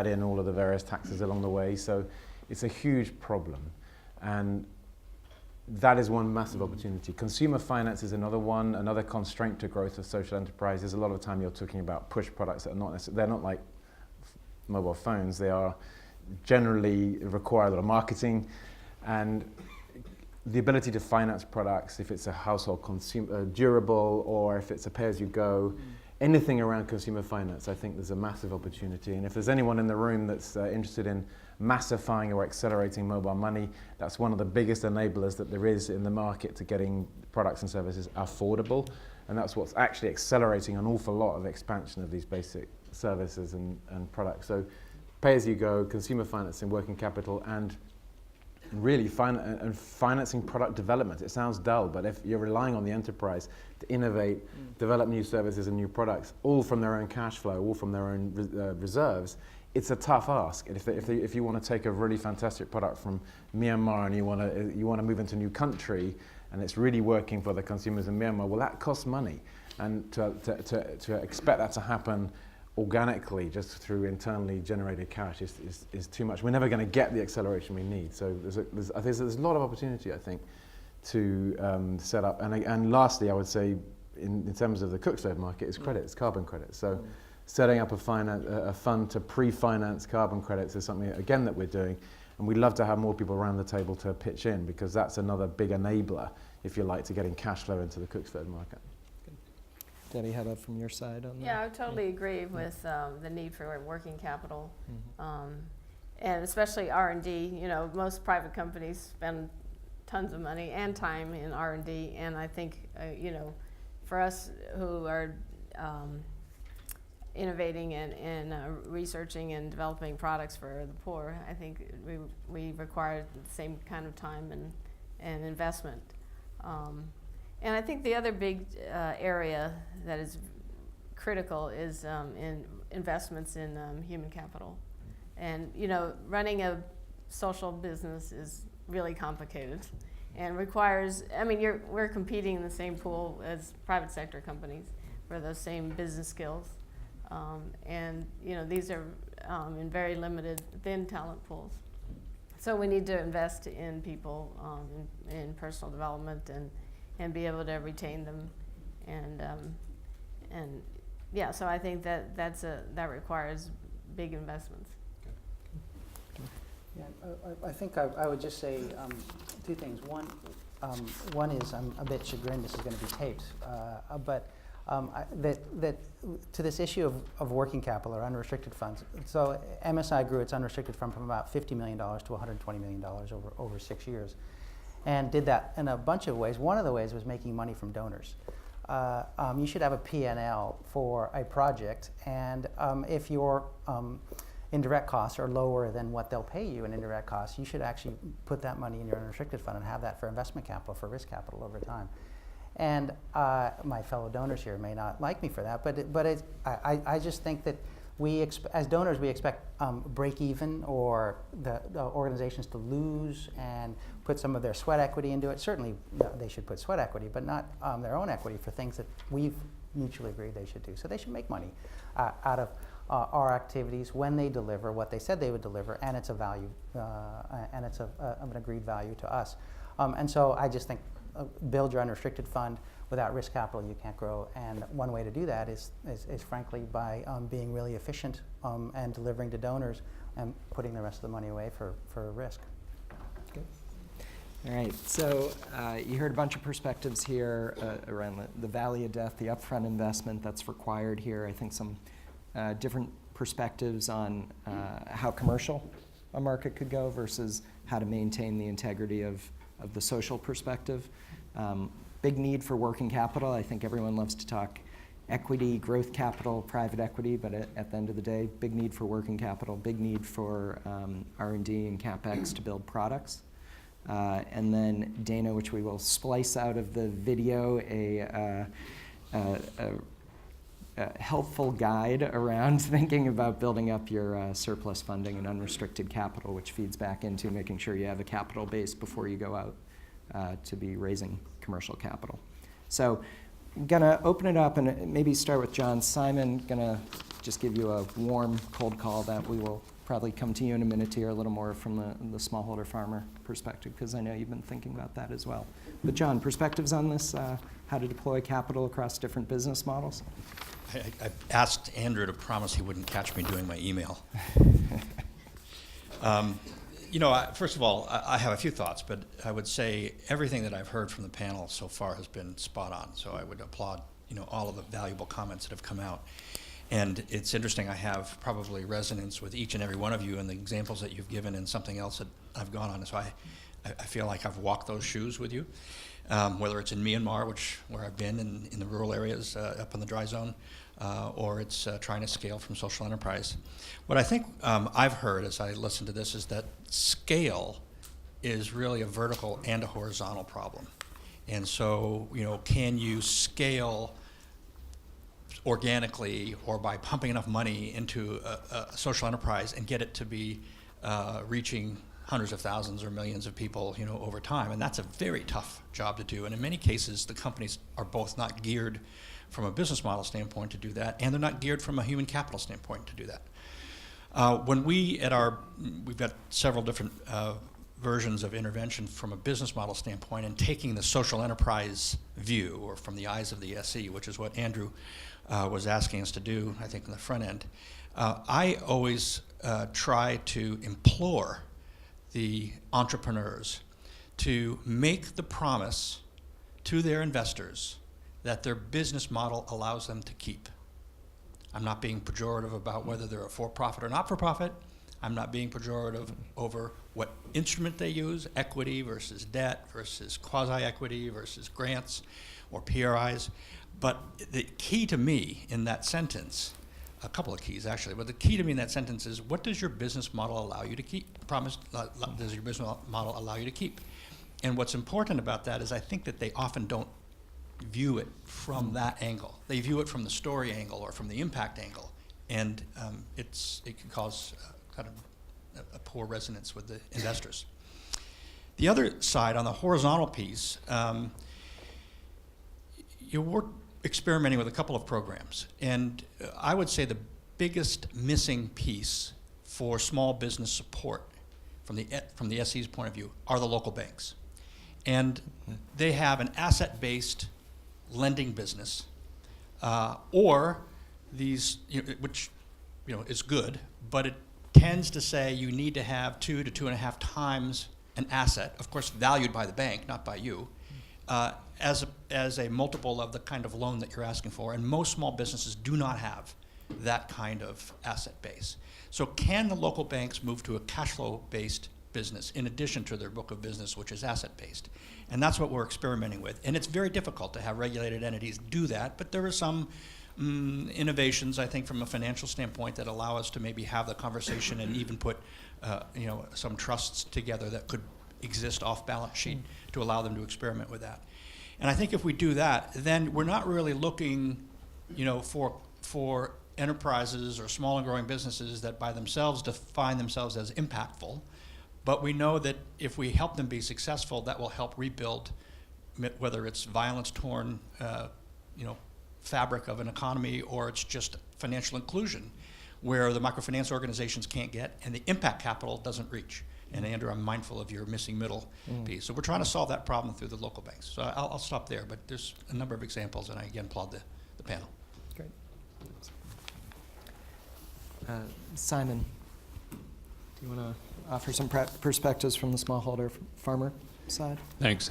in all of the various taxes along the way. So it's a huge problem. And that is one massive opportunity. Consumer finance is another one, another constraint to growth of social enterprises. A lot of the time you're talking about push products that are not necessarily, they're not like mobile phones. They are generally require a lot of marketing, and the ability to finance products, if it's a household durable or if it's a pay-as-you-go, anything around consumer finance, I think there's a massive opportunity. And if there's anyone in the room that's interested in massifying or accelerating mobile money. That's one of the biggest enablers that there is in the market to getting products and services affordable. And that's what's actually accelerating an awful lot of expansion of these basic services and products. So pay-as-you-go, consumer financing, working capital, and really financing product development. It sounds dull, but if you're relying on the enterprise to innovate, develop new services and new products, all from their own cash flow, all from their own reserves, it's a tough ask. And if you want to take a really fantastic product from Myanmar and you want to move into a new country, and it's really working for the consumers in Myanmar, well, that costs money. And to expect that to happen organically, just through internally generated cash, is too much. We're never going to get the acceleration we need. So there's a lot of opportunity, I think, to set up. And lastly, I would say, in terms of the cookstove market, is credits, carbon credits. So setting up a fund to pre-finance carbon credits is something, again, that we're doing. And we'd love to have more people around the table to pitch in, because that's another big enabler, if you like, to getting cash flow into the cookstove market. Debbie, how about from your side on that? Yeah, I totally agree with the need for working capital, and especially R&D. You know, most private companies spend tons of money and time in R&D, and I think, you know, for us who are innovating and researching and developing products for the poor, I think we require the same kind of time and investment. And I think the other big area that is critical is in investments in human capital. And, you know, running a social business is really complicated and requires, I mean, we're competing in the same pool as private sector companies for those same business skills. And, you know, these are in very limited, thin talent pools. So we need to invest in people, in personal development, and be able to retain them, and yeah. So I think that requires big investments. Yeah, I think I would just say two things. One is I'm a bit chagrined this is going to be taped, but that to this issue of working capital or unrestricted funds. So MSI grew its unrestricted fund from about $50 million to $120 million over 6 years, and did that in a bunch of ways. One of the ways was making money from donors. You should have a P&L for a project, and if your indirect costs are lower than what they'll pay you in indirect costs, you should actually put that money in your unrestricted fund and have that for investment capital, for risk capital over time. And my fellow donors here may not like me for that, but I just think that as donors, we expect break even, or the organizations to lose and put some of their sweat equity into it. Certainly, they should put sweat equity, but not their own equity for things that we've mutually agreed they should do. So they should make money out of our activities when they deliver what they said they would deliver, and it's a value, and it's an agreed value to us. And so I just think build your unrestricted fund. Without risk capital, you can't grow, and one way to do that is frankly by being really efficient and delivering to donors and putting the rest of the money away for risk. Good. All right, so you heard a bunch of perspectives here around the valley of death, the upfront investment that's required here. I think some different perspectives on how commercial a market could go versus how to maintain the integrity of the social perspective. Big need for working capital. I think everyone loves to talk equity, growth capital, private equity, but at the end of the day, big need for working capital, big need for R&D and CapEx to build products. And then Dana, which we will splice out of the video, a helpful guide around thinking about building up your surplus funding and unrestricted capital, which feeds back into making sure you have a capital base before you go out to be raising commercial capital. So I'm gonna open it up and maybe start with John. Simon, gonna just give you a warm cold call that we will probably come to you in a minute to hear a little more from the smallholder farmer perspective, because I know you've been thinking about that as well. But John, perspectives on this, how to deploy capital across different business models? I asked Andrew to promise he wouldn't catch me doing my email. You know, first of all, I have a few thoughts, but I would say everything that I've heard from the panel so far has been spot on. So I would applaud, you know, all of the valuable comments that have come out. And it's interesting, I have probably resonance with each and every one of you and the examples that you've given and something else that I've gone on. So I feel like I've walked those shoes with you, whether it's in Myanmar, where I've been in the rural areas up in the dry zone, or it's trying to scale from social enterprise. What I think I've heard as I listen to this is that scale is really a vertical and a horizontal problem. And so, can you scale organically or by pumping enough money into a social enterprise and get it to be reaching hundreds of thousands or millions of people, over time? And that's a very tough job to do. And in many cases, the companies are both not geared from a business model standpoint to do that, and they're not geared from a human capital standpoint to do that. When we've got several different versions of intervention from a business model standpoint, and taking the social enterprise view, or from the eyes of the SE, which is what Andrew was asking us to do, I think, in the front end. I always try to implore the entrepreneurs to make the promise to their investors that their business model allows them to keep. I'm not being pejorative about whether they're a for-profit or not-for-profit. I'm not being pejorative over what instrument they use, equity versus debt versus quasi-equity versus grants or PRIs. But the key to me in that sentence, a couple of keys actually, but the key to me in that sentence is, what does your business model allow you to keep? Does your business model allow you to keep? And what's important about that is I think that they often don't view it from that angle. They view it from the story angle or from the impact angle. And it can cause kind of a poor resonance with the investors. The other side, on the horizontal piece, we're experimenting with a couple of programs. And I would say the biggest missing piece for small business support from the SE's point of view are the local banks. And they have an asset-based lending business, or these, which is good, but it tends to say you need to have 2 to 2.5 times an asset, of course valued by the bank, not by you, as a multiple of the kind of loan that you're asking for. And most small businesses do not have that kind of asset base. So can the local banks move to a cash flow-based business in addition to their book of business, which is asset-based? And that's what we're experimenting with. And it's very difficult to have regulated entities do that, but there are some innovations, I think, from a financial standpoint that allow us to maybe have the conversation and even put some trusts together that could exist off balance sheet to allow them to experiment with that. And I think if we do that, then we're not really looking, for enterprises or small and growing businesses that by themselves define themselves as impactful. But we know that if we help them be successful, that will help rebuild, whether it's violence-torn, fabric of an economy, or it's just financial inclusion, where the microfinance organizations can't get and the impact capital doesn't reach. And Andrew, I'm mindful of your missing middle piece. So we're trying to solve that problem through the local banks. So I'll stop there, but there's a number of examples, and I again applaud the panel. Great. Simon, do you want to offer some perspectives from the smallholder farmer side? Thanks.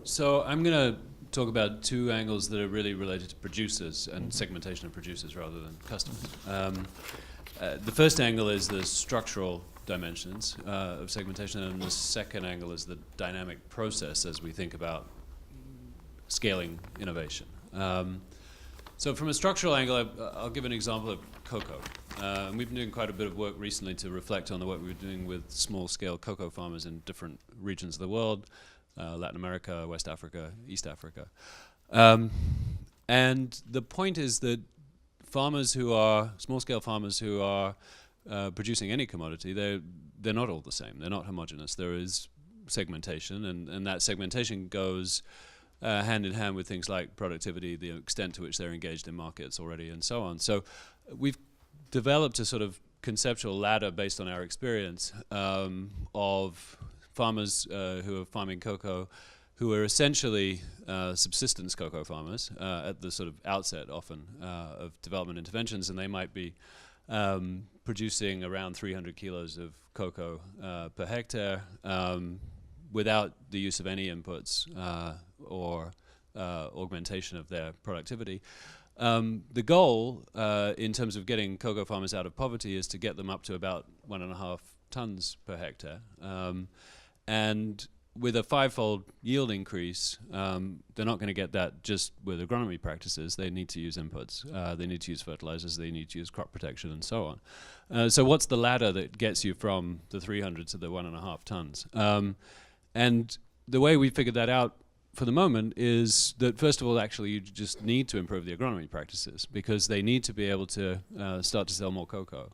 So I'm going to talk about two angles that are really related to producers and segmentation of producers rather than customers. The first angle is the structural dimensions of segmentation, and the second angle is the dynamic process as we think about scaling innovation. So from a structural angle, I'll give an example of cocoa. And we've been doing quite a bit of work recently to reflect on the work we're doing with small-scale cocoa farmers in different regions of the world, Latin America, West Africa, East Africa. And the point is that small-scale farmers who are producing any commodity, they're not all the same. They're not homogeneous. There is segmentation, and that segmentation goes hand in hand with things like productivity, the extent to which they're engaged in markets already, and so on. So we've developed a sort of conceptual ladder based on our experience of farmers who are farming cocoa, who are essentially subsistence cocoa farmers at the sort of outset often of development interventions, and they might be producing around 300 kilos of cocoa per hectare without the use of any inputs or augmentation of their productivity. The goal in terms of getting cocoa farmers out of poverty is to get them up to about 1.5 tons per hectare. And with a 5-fold yield increase, they're not going to get that just with agronomy practices. They need to use inputs. They need to use fertilizers. They need to use crop protection and so on. So what's the ladder that gets you from the 300 to the 1.5 tons? And the way we figured that out for the moment is that, first of all, actually you just need to improve the agronomy practices because they need to be able to start to sell more cocoa.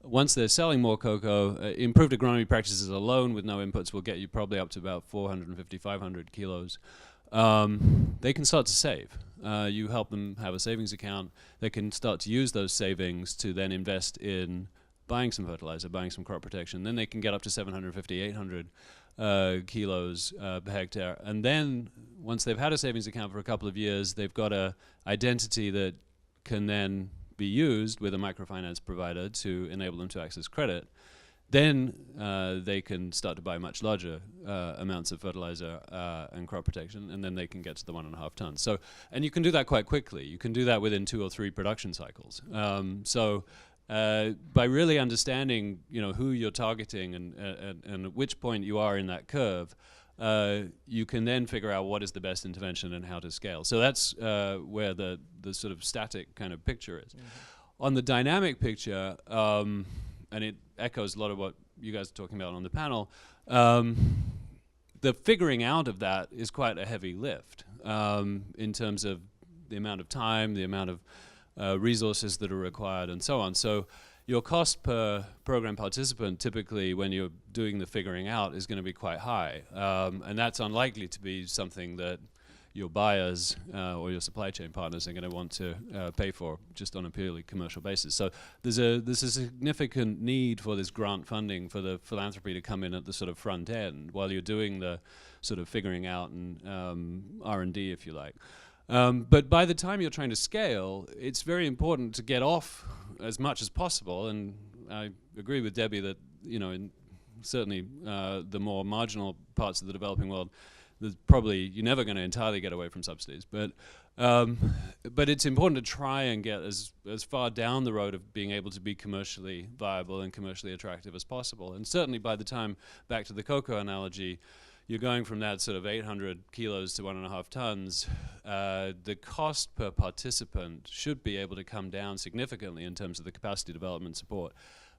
Once they're selling more cocoa, improved agronomy practices alone with no inputs will get you probably up to about 450, 500 kilos. They can start to save. You help them have a savings account. They can start to use those savings to then invest in buying some fertilizer, buying some crop protection. Then they can get up to 750, 800 kilos per hectare. And then once they've had a savings account for a couple of years, they've got an identity that can then be used with a microfinance provider to enable them to access credit. Then they can start to buy much larger amounts of fertilizer and crop protection, and then they can get to the 1.5 tons. So, and you can do that quite quickly. You can do that within 2 or 3 production cycles. By really understanding, who you're targeting and at which point you are in that curve, you can then figure out what is the best intervention and how to scale. So that's where the sort of static kind of picture is. Mm-hmm. On the dynamic picture, and it echoes a lot of what you guys are talking about on the panel, the figuring out of that is quite a heavy lift in terms of the amount of time, the amount of resources that are required, and so on. So your cost per program participant, typically when you're doing the figuring out, is going to be quite high. And that's unlikely to be something that your buyers or your supply chain partners are going to want to pay for just on a purely commercial basis. So there's a significant need for this grant funding for the philanthropy to come in at the sort of front end while you're doing the sort of figuring out and R&D, if you like. But by the time you're trying to scale, it's very important to get off as much as possible. And I agree with Debbie that, certainly the more marginal parts of the developing world, you're never going to entirely get away from subsidies. But it's important to try and get as far down the road of being able to be commercially viable and commercially attractive as possible. And certainly by the time, back to the cocoa analogy, you're going from that sort of 800 kilos to 1.5 tons, the cost per participant should be able to come down significantly in terms of the capacity development support.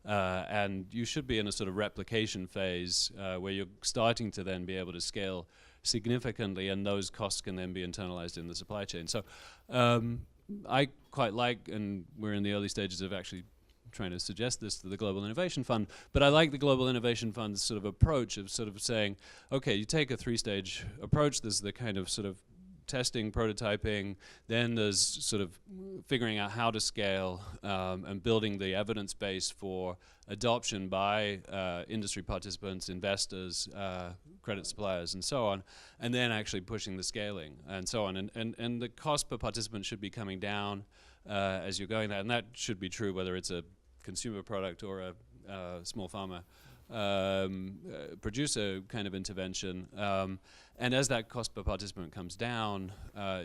And you should be in a sort of replication phase where you're starting to then be able to scale significantly, and those costs can then be internalized in the supply chain. So I quite like, and we're in the early stages of actually trying to suggest this to the Global Innovation Fund, but I like the Global Innovation Fund's sort of approach of sort of saying, okay, you take a 3-stage approach. There's the kind of sort of testing, prototyping, then there's sort of figuring out how to scale and building the evidence base for adoption by industry participants, investors, credit suppliers, and so on, and then actually pushing the scaling and so on. And the cost per participant should be coming down as you're going there, and that should be true whether it's a consumer product or a small farmer producer kind of intervention. And as that cost per participant comes down,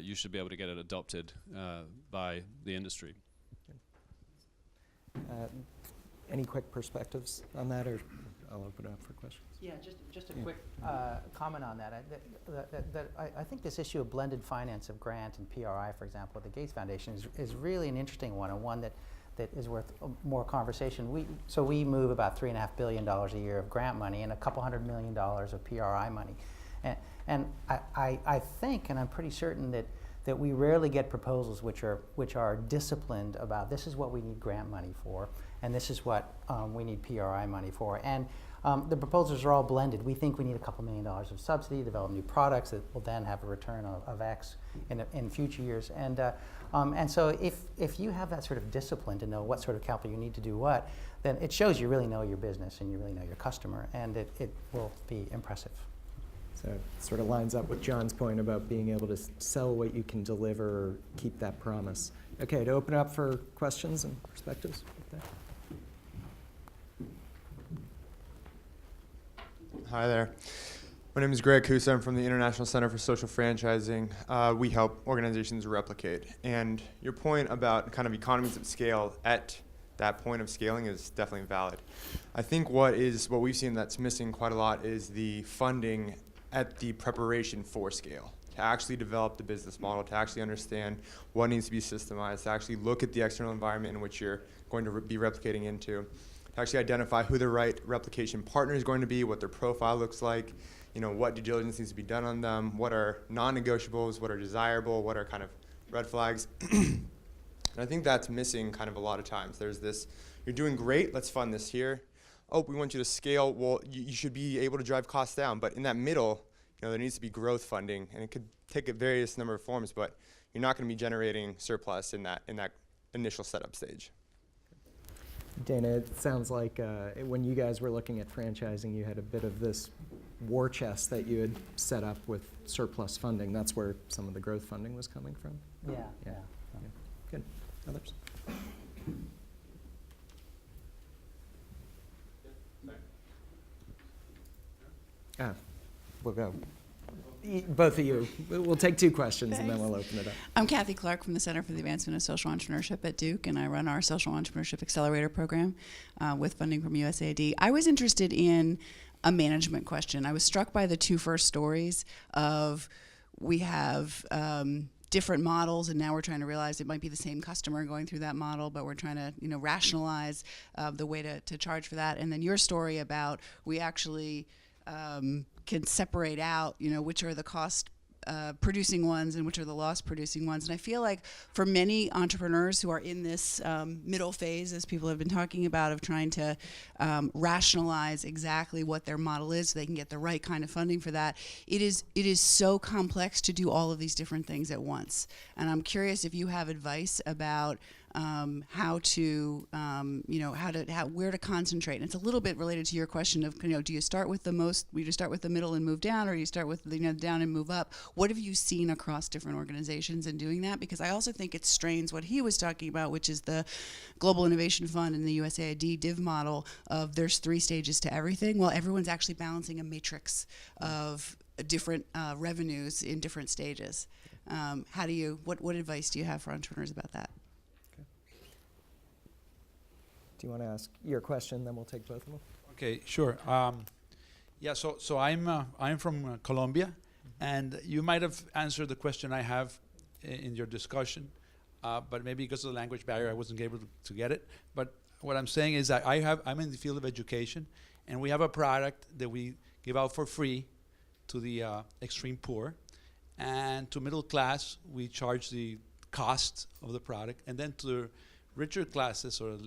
you should be able to get it adopted by the industry. Any quick perspectives on that, or I'll open it up for questions? Yeah, just a quick comment on that. I think this issue of blended finance of grant and PRI, for example, at the Gates Foundation is really an interesting one, and one that is worth more conversation. We move about $3.5 billion a year of grant money and a couple $100 million of PRI money. And I think, and I'm pretty certain that we rarely get proposals which are disciplined about this is what we need grant money for, and this is what we need PRI money for. And the proposals are all blended. We think we need a couple $1 million of subsidy, develop new products that will then have a return of X in future years. And so if you have that sort of discipline to know what sort of capital you need to do what, then it shows you really know your business and you really know your customer, and it will be impressive. So it sort of lines up with John's point about being able to sell what you can deliver or keep that promise. Okay, to open up for questions and perspectives. Hi there. My name is Greg Kusa. I'm from the International Center for Social Franchising. We help organizations replicate. And your point about kind of economies of scale at that point of scaling is definitely valid. I think what we've seen that's missing quite a lot is the funding at the preparation for scale, to actually develop the business model, to actually understand what needs to be systemized, to actually look at the external environment in which you're going to be replicating into, to actually identify who the right replication partner is going to be, what their profile looks like, what due diligence needs to be done on them, what are non-negotiables, what are desirable, what are kind of red flags. And I think that's missing kind of a lot of times. There's this, you're doing great, let's fund this here. Oh, we want you to scale. Well, you should be able to drive costs down. But in that middle, there needs to be growth funding, and it could take a various number of forms, but you're not going to be generating surplus in that initial setup stage. Dana, it sounds like when you guys were looking at franchising, you had a bit of this war chest that you had set up with surplus funding. That's where some of the growth funding was coming from? Yeah. Good. Others? We'll go. Both of you. We'll take two questions and then we'll open it up. I'm Kathy Clark from the Center for the Advancement of Social Entrepreneurship at Duke, and I run our Social Entrepreneurship Accelerator program with funding from USAID. I was interested in a management question. I was struck by the two first stories of we have different models, and now we're trying to realize it might be the same customer going through that model, but we're trying to rationalize the way to charge for that. And then your story about we actually can separate out, which are the cost producing ones and which are the loss producing ones. And I feel like for many entrepreneurs who are in this middle phase, as people have been talking about, of trying to rationalize exactly what their model is so they can get the right kind of funding for that, it is so complex to do all of these different things at once. And I'm curious if you have advice about where to concentrate. And it's a little bit related to your question of, do you start with the middle and move down, or do you start with down and move up? What have you seen across different organizations in doing that? Because I also think it strains what he was talking about, which is the Global Innovation Fund and the USAID DIV model of there's 3 stages to everything. Well, everyone's actually balancing a matrix of different revenues in different stages. What advice do you have for entrepreneurs about that? Do you want to ask your question, then we'll take both of them? Okay, sure. So I'm from Colombia, and you might have answered the question I have in your discussion, but maybe because of the language barrier, I wasn't able to get it. But what I'm saying is that I'm in the field of education, and we have a product that we give out for free to the extreme poor, and to middle class, we charge the cost of the product, and then to the richer classes, or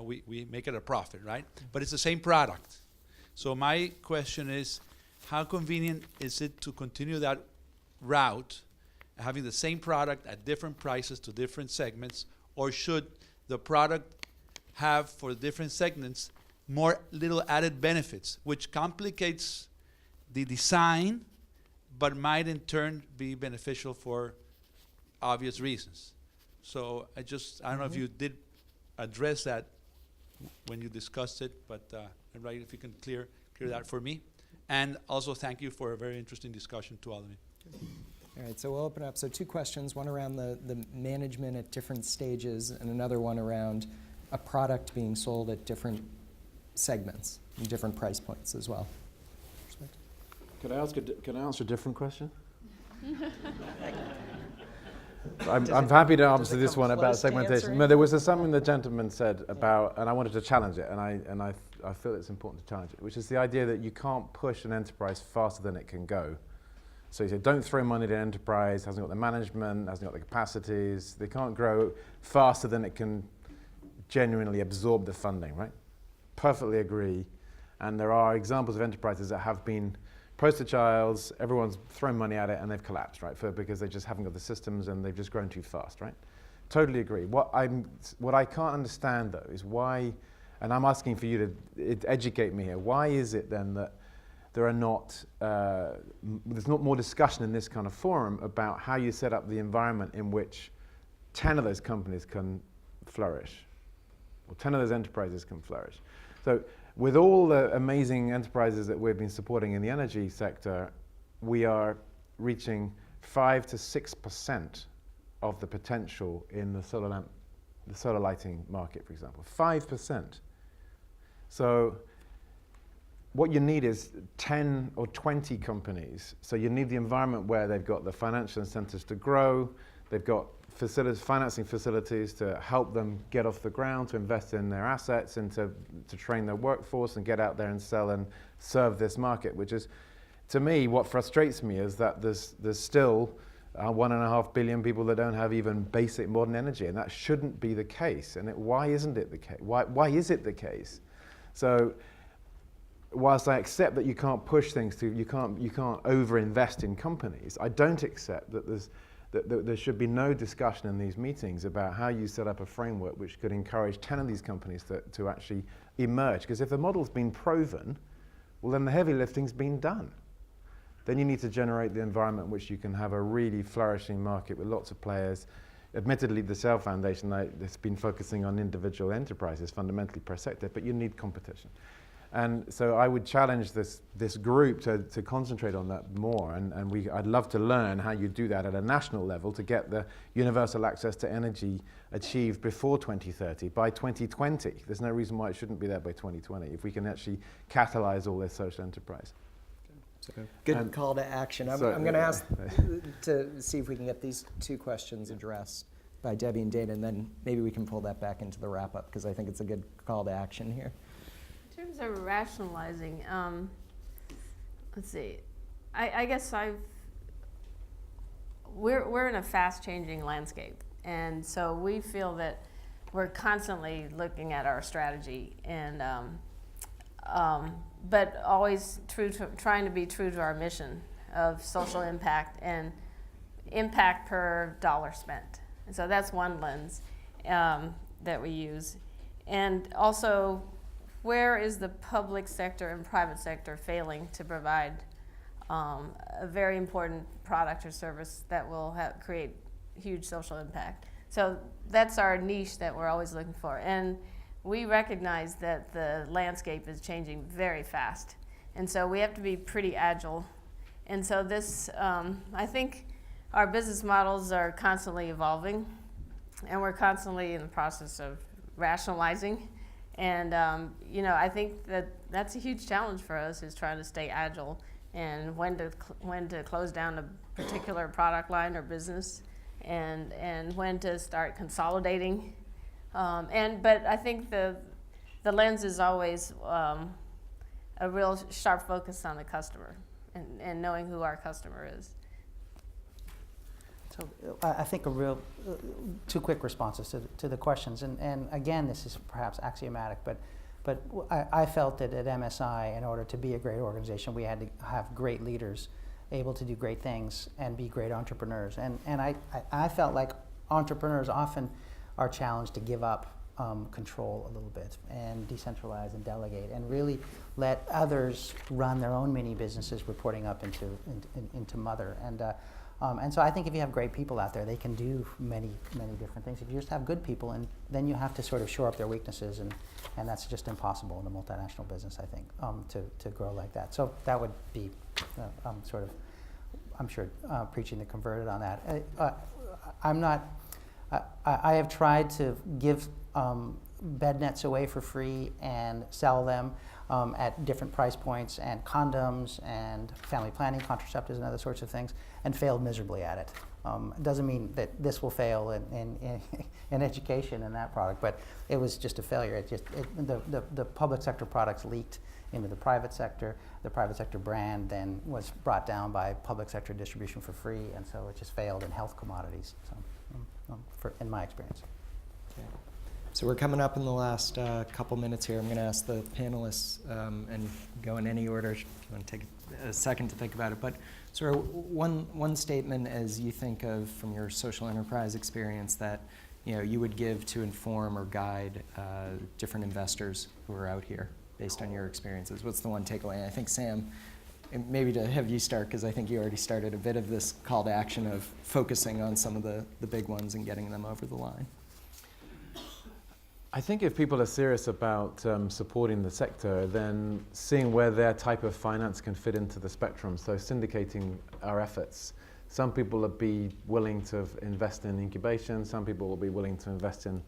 we make it a profit, right? But it's the same product. So my question is, how convenient is it to continue that route, having the same product at different prices to different segments, or should the product have for different segments more little added benefits, which complicates the design, but might in turn be beneficial for obvious reasons? So I don't know if you did address that when you discussed it, but right, if you can clear that for me. And also thank you for a very interesting discussion to all of you. All right, so we'll open up. So 2 questions, one around the management at different stages, and another one around a product being sold at different segments and different price points as well. Can I answer a different question? I'm happy to answer this one about segmentation. No, there was something the gentleman said about, and I wanted to challenge it, and I feel it's important to challenge it, which is the idea that you can't push an enterprise faster than it can go. So he said, don't throw money at an enterprise, hasn't got the management, hasn't got the capacities, they can't grow faster than it can genuinely absorb the funding, right? Perfectly agree. And there are examples of enterprises that have been poster childs, everyone's thrown money at it and they've collapsed, right? Because they just haven't got the systems and they've just grown too fast, right? Totally agree. What I can't understand though is why, and I'm asking for you to educate me here, why is it then that there's not more discussion in this kind of forum about how you set up the environment in which 10 of those companies can flourish, or 10 of those enterprises can flourish? So with all the amazing enterprises that we've been supporting in the energy sector, we are reaching 5 to 6% of the potential in the solar lighting market, for example. 5%. So what you need is 10 or 20 companies. So you need the environment where they've got the financial incentives to grow, they've got financing facilities to help them get off the ground, to invest in their assets and to train their workforce and get out there and sell and serve this market, which is, to me, what frustrates me is that there's still 1.5 billion people that don't have even basic modern energy, and that shouldn't be the case. And why isn't it the case? Why is it the case? So whilst I accept that you can't push things you can't over-invest in companies, I don't accept that there should be no discussion in these meetings about how you set up a framework which could encourage 10 of these companies to actually emerge. Because if the model's been proven, well, then the heavy lifting's been done. Then you need to generate the environment in which you can have a really flourishing market with lots of players. Admittedly, the Cell Foundation has been focusing on individual enterprises fundamentally per sector, but you need competition. And so I would challenge this group to concentrate on that more, and I'd love to learn how you do that at a national level to get the universal access to energy achieved before 2030, by 2020. There's no reason why it shouldn't be there by 2020, if we can actually catalyze all this social enterprise. Good call to action. I'm going to ask to see if we can get these two questions addressed by Debbie and Dana, and then maybe we can pull that back into the wrap-up, because I think it's a good call to action here. In terms of rationalizing, let's see. I guess we're in a fast-changing landscape, and so we feel that we're constantly looking at our strategy, and but always trying to be true to our mission of social impact and impact per dollar spent. And so that's one lens that we use, and also, where is the public sector and private sector failing to provide a very important product or service that will create huge social impact? So that's our niche that we're always looking for. And we recognize that the landscape is changing very fast. And so we have to be pretty agile. And so this, I think our business models are constantly evolving, and we're constantly in the process of rationalizing. And I think that's a huge challenge for us, is trying to stay agile and when to close down a particular product line or business, and when to start consolidating. But I think the lens is always a real sharp focus on the customer and knowing who our customer is. So I think two quick responses to the questions, and again, this is perhaps axiomatic, but I felt that at MSI, in order to be a great organization, we had to have great leaders able to do great things and be great entrepreneurs, and I felt like entrepreneurs often are challenged to give up control a little bit and decentralize and delegate and really let others run their own mini businesses, reporting up into Mother. And so I think if you have great people out there, they can do many, many different things. If you just have good people, and then you have to sort of shore up their weaknesses, and that's just impossible in a multinational business, I think, to grow like that. So that would be sort of, I'm sure, preaching the converted on that. I have tried to give bed nets away for free and sell them at different price points, and condoms and family planning, contraceptives, and other sorts of things, and failed miserably at it. It doesn't mean that this will fail in education and that product, but it was just a failure. The public sector products leaked into the private sector. The private sector brand then was brought down by public sector distribution for free, and so it just failed in health commodities, in my experience. Okay. So we're coming up in the last couple minutes here. I'm going to ask the panelists and go in any order if you want to take a second to think about it. But sort of one statement as you think of from your social enterprise experience that you would give to inform or guide different investors who are out here based on your experiences. What's the one takeaway? And I think, Sam, and maybe to have you start, because I think you already started a bit of this call to action of focusing on some of the big ones and getting them over the line. I think if people are serious about supporting the sector, then seeing where their type of finance can fit into the spectrum, so syndicating our efforts. Some people will be willing to invest in incubation, some people will be willing to invest in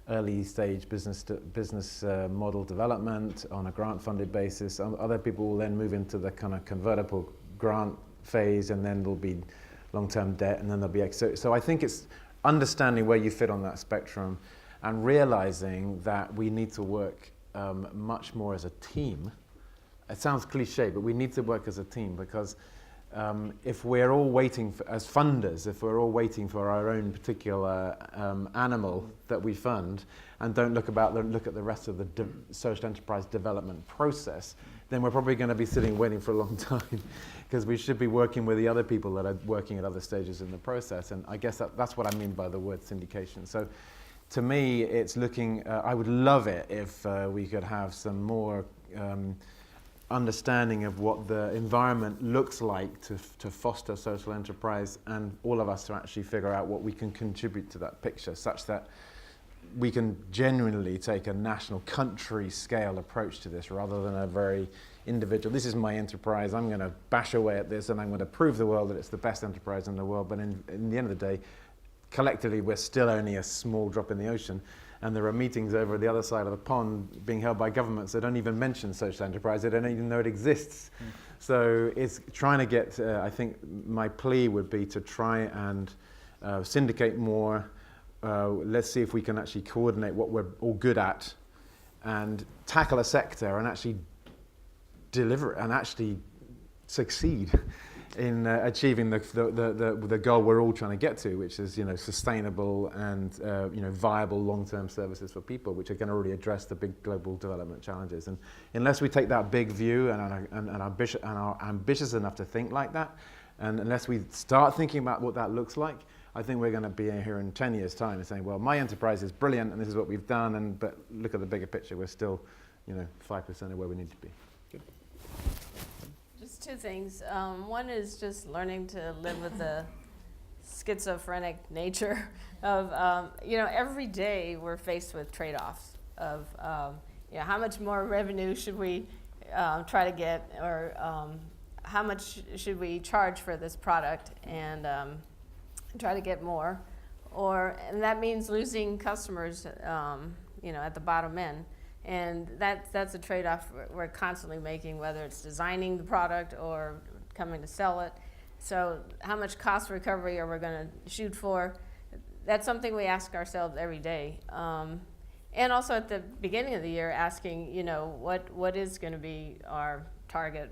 early stage business model development on a grant funded basis. Other people will then move into the kind of convertible grant phase, and then there'll be long-term debt, and then there'll be exit. So I think it's understanding where you fit on that spectrum and realizing that we need to work much more as a team. It sounds cliche, but we need to work as a team, because if we're all waiting as funders, if we're all waiting for our own particular animal that we fund and don't look at the rest of the social enterprise development process, then we're probably going to be sitting waiting for a long time, because we should be working with the other people that are working at other stages in the process. And I guess that's what I mean by the word syndication. So to me, it's looking, I would love it if we could have some more understanding of what the environment looks like to foster social enterprise, and all of us to actually figure out what we can contribute to that picture, such that we can genuinely take a national country scale approach to this rather than a very individual, this is my enterprise, I'm going to bash away at this and I'm going to prove the world that it's the best enterprise in the world. But in the end of the day, collectively we're still only a small drop in the ocean. And there are meetings over the other side of the pond being held by governments that don't even mention social enterprise, they don't even know it exists. So it's trying to get, I think my plea would be to try and syndicate more. Let's see if we can actually coordinate what we're all good at and tackle a sector and actually deliver and actually succeed in achieving the goal we're all trying to get to, which is, sustainable and viable long-term services for people, which are going to really address the big global development challenges. And unless we take that big view and are ambitious enough to think like that, and unless we start thinking about what that looks like, I think we're going to be here in 10 years' time and saying, well, my enterprise is brilliant and this is what we've done, but look at the bigger picture, we're still 5% of where we need to be. Just two things. One is just learning to live with the schizophrenic nature of, every day we're faced with trade-offs of, how much more revenue should we try to get, or how much should we charge for this product and try to get more, and that means losing customers, at the bottom end. And that's a trade-off we're constantly making, whether it's designing the product or coming to sell it. So how much cost recovery are we going to shoot for? That's something we ask ourselves every day. And also at the beginning of the year, asking, what is going to be our target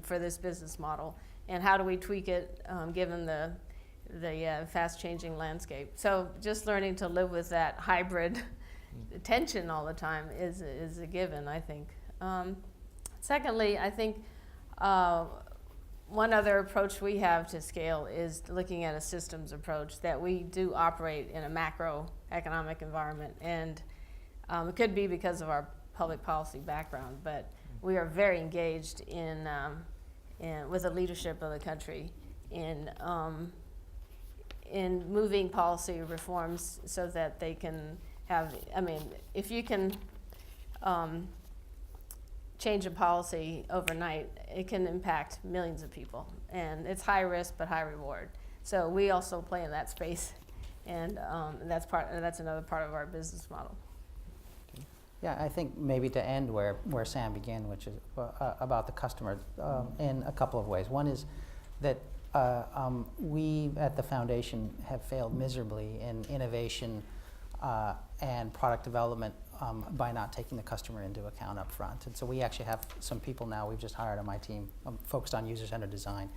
for this business model, and how do we tweak it given the fast-changing landscape. So just learning to live with that hybrid tension all the time is a given, I think. Secondly, I think one other approach we have to scale is looking at a systems approach, that we do operate in a macroeconomic environment. And it could be because of our public policy background, but we are very engaged with the leadership of the country in moving policy reforms so that they can have, if you can change a policy overnight, it can impact millions of people. And it's high risk but high reward. So we also play in that space, and that's another part of our business model. Yeah, I think maybe to end where Sam began, which is about the customer, in a couple of ways. One is that we at the foundation have failed miserably in innovation and product development by not taking the customer into account up front. And so we actually have some people now we've just hired on my team focused on user-centered design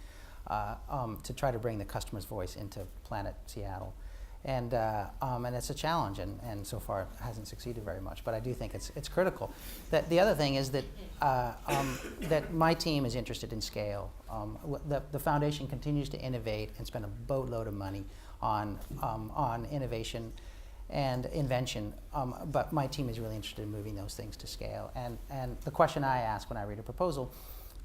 to try to bring the customer's voice into Planet Seattle. And it's a challenge, and so far it hasn't succeeded very much. But I do think it's critical. The other thing is that that my team is interested in scale. The foundation continues to innovate and spend a boatload of money on innovation and invention, but my team is really interested in moving those things to scale. And the question I ask when I read a proposal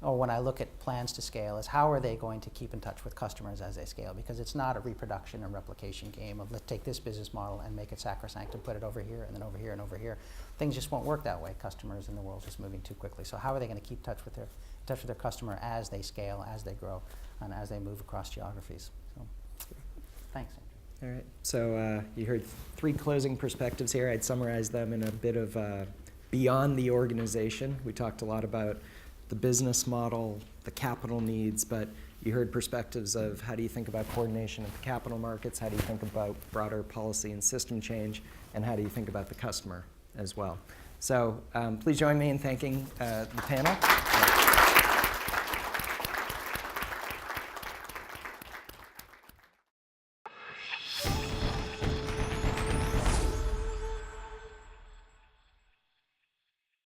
or when I look at plans to scale, is how are they going to keep in touch with customers as they scale? Because it's not a reproduction and replication game of let's take this business model and make it sacrosanct and put it over here and then over here and over here. Things just won't work that way. Customers in the world just moving too quickly. So how are they going to keep in touch with their customer as they scale, as they grow, and as they move across geographies? So, thanks, Andrew. All right. So you heard 3 closing perspectives here. I'd summarize them in a bit of beyond the organization. We talked a lot about the business model, the capital needs, but you heard perspectives of how do you think about coordination of the capital markets, how do you think about broader policy and system change, and how do you think about the customer as well. So please join me in thanking the panel.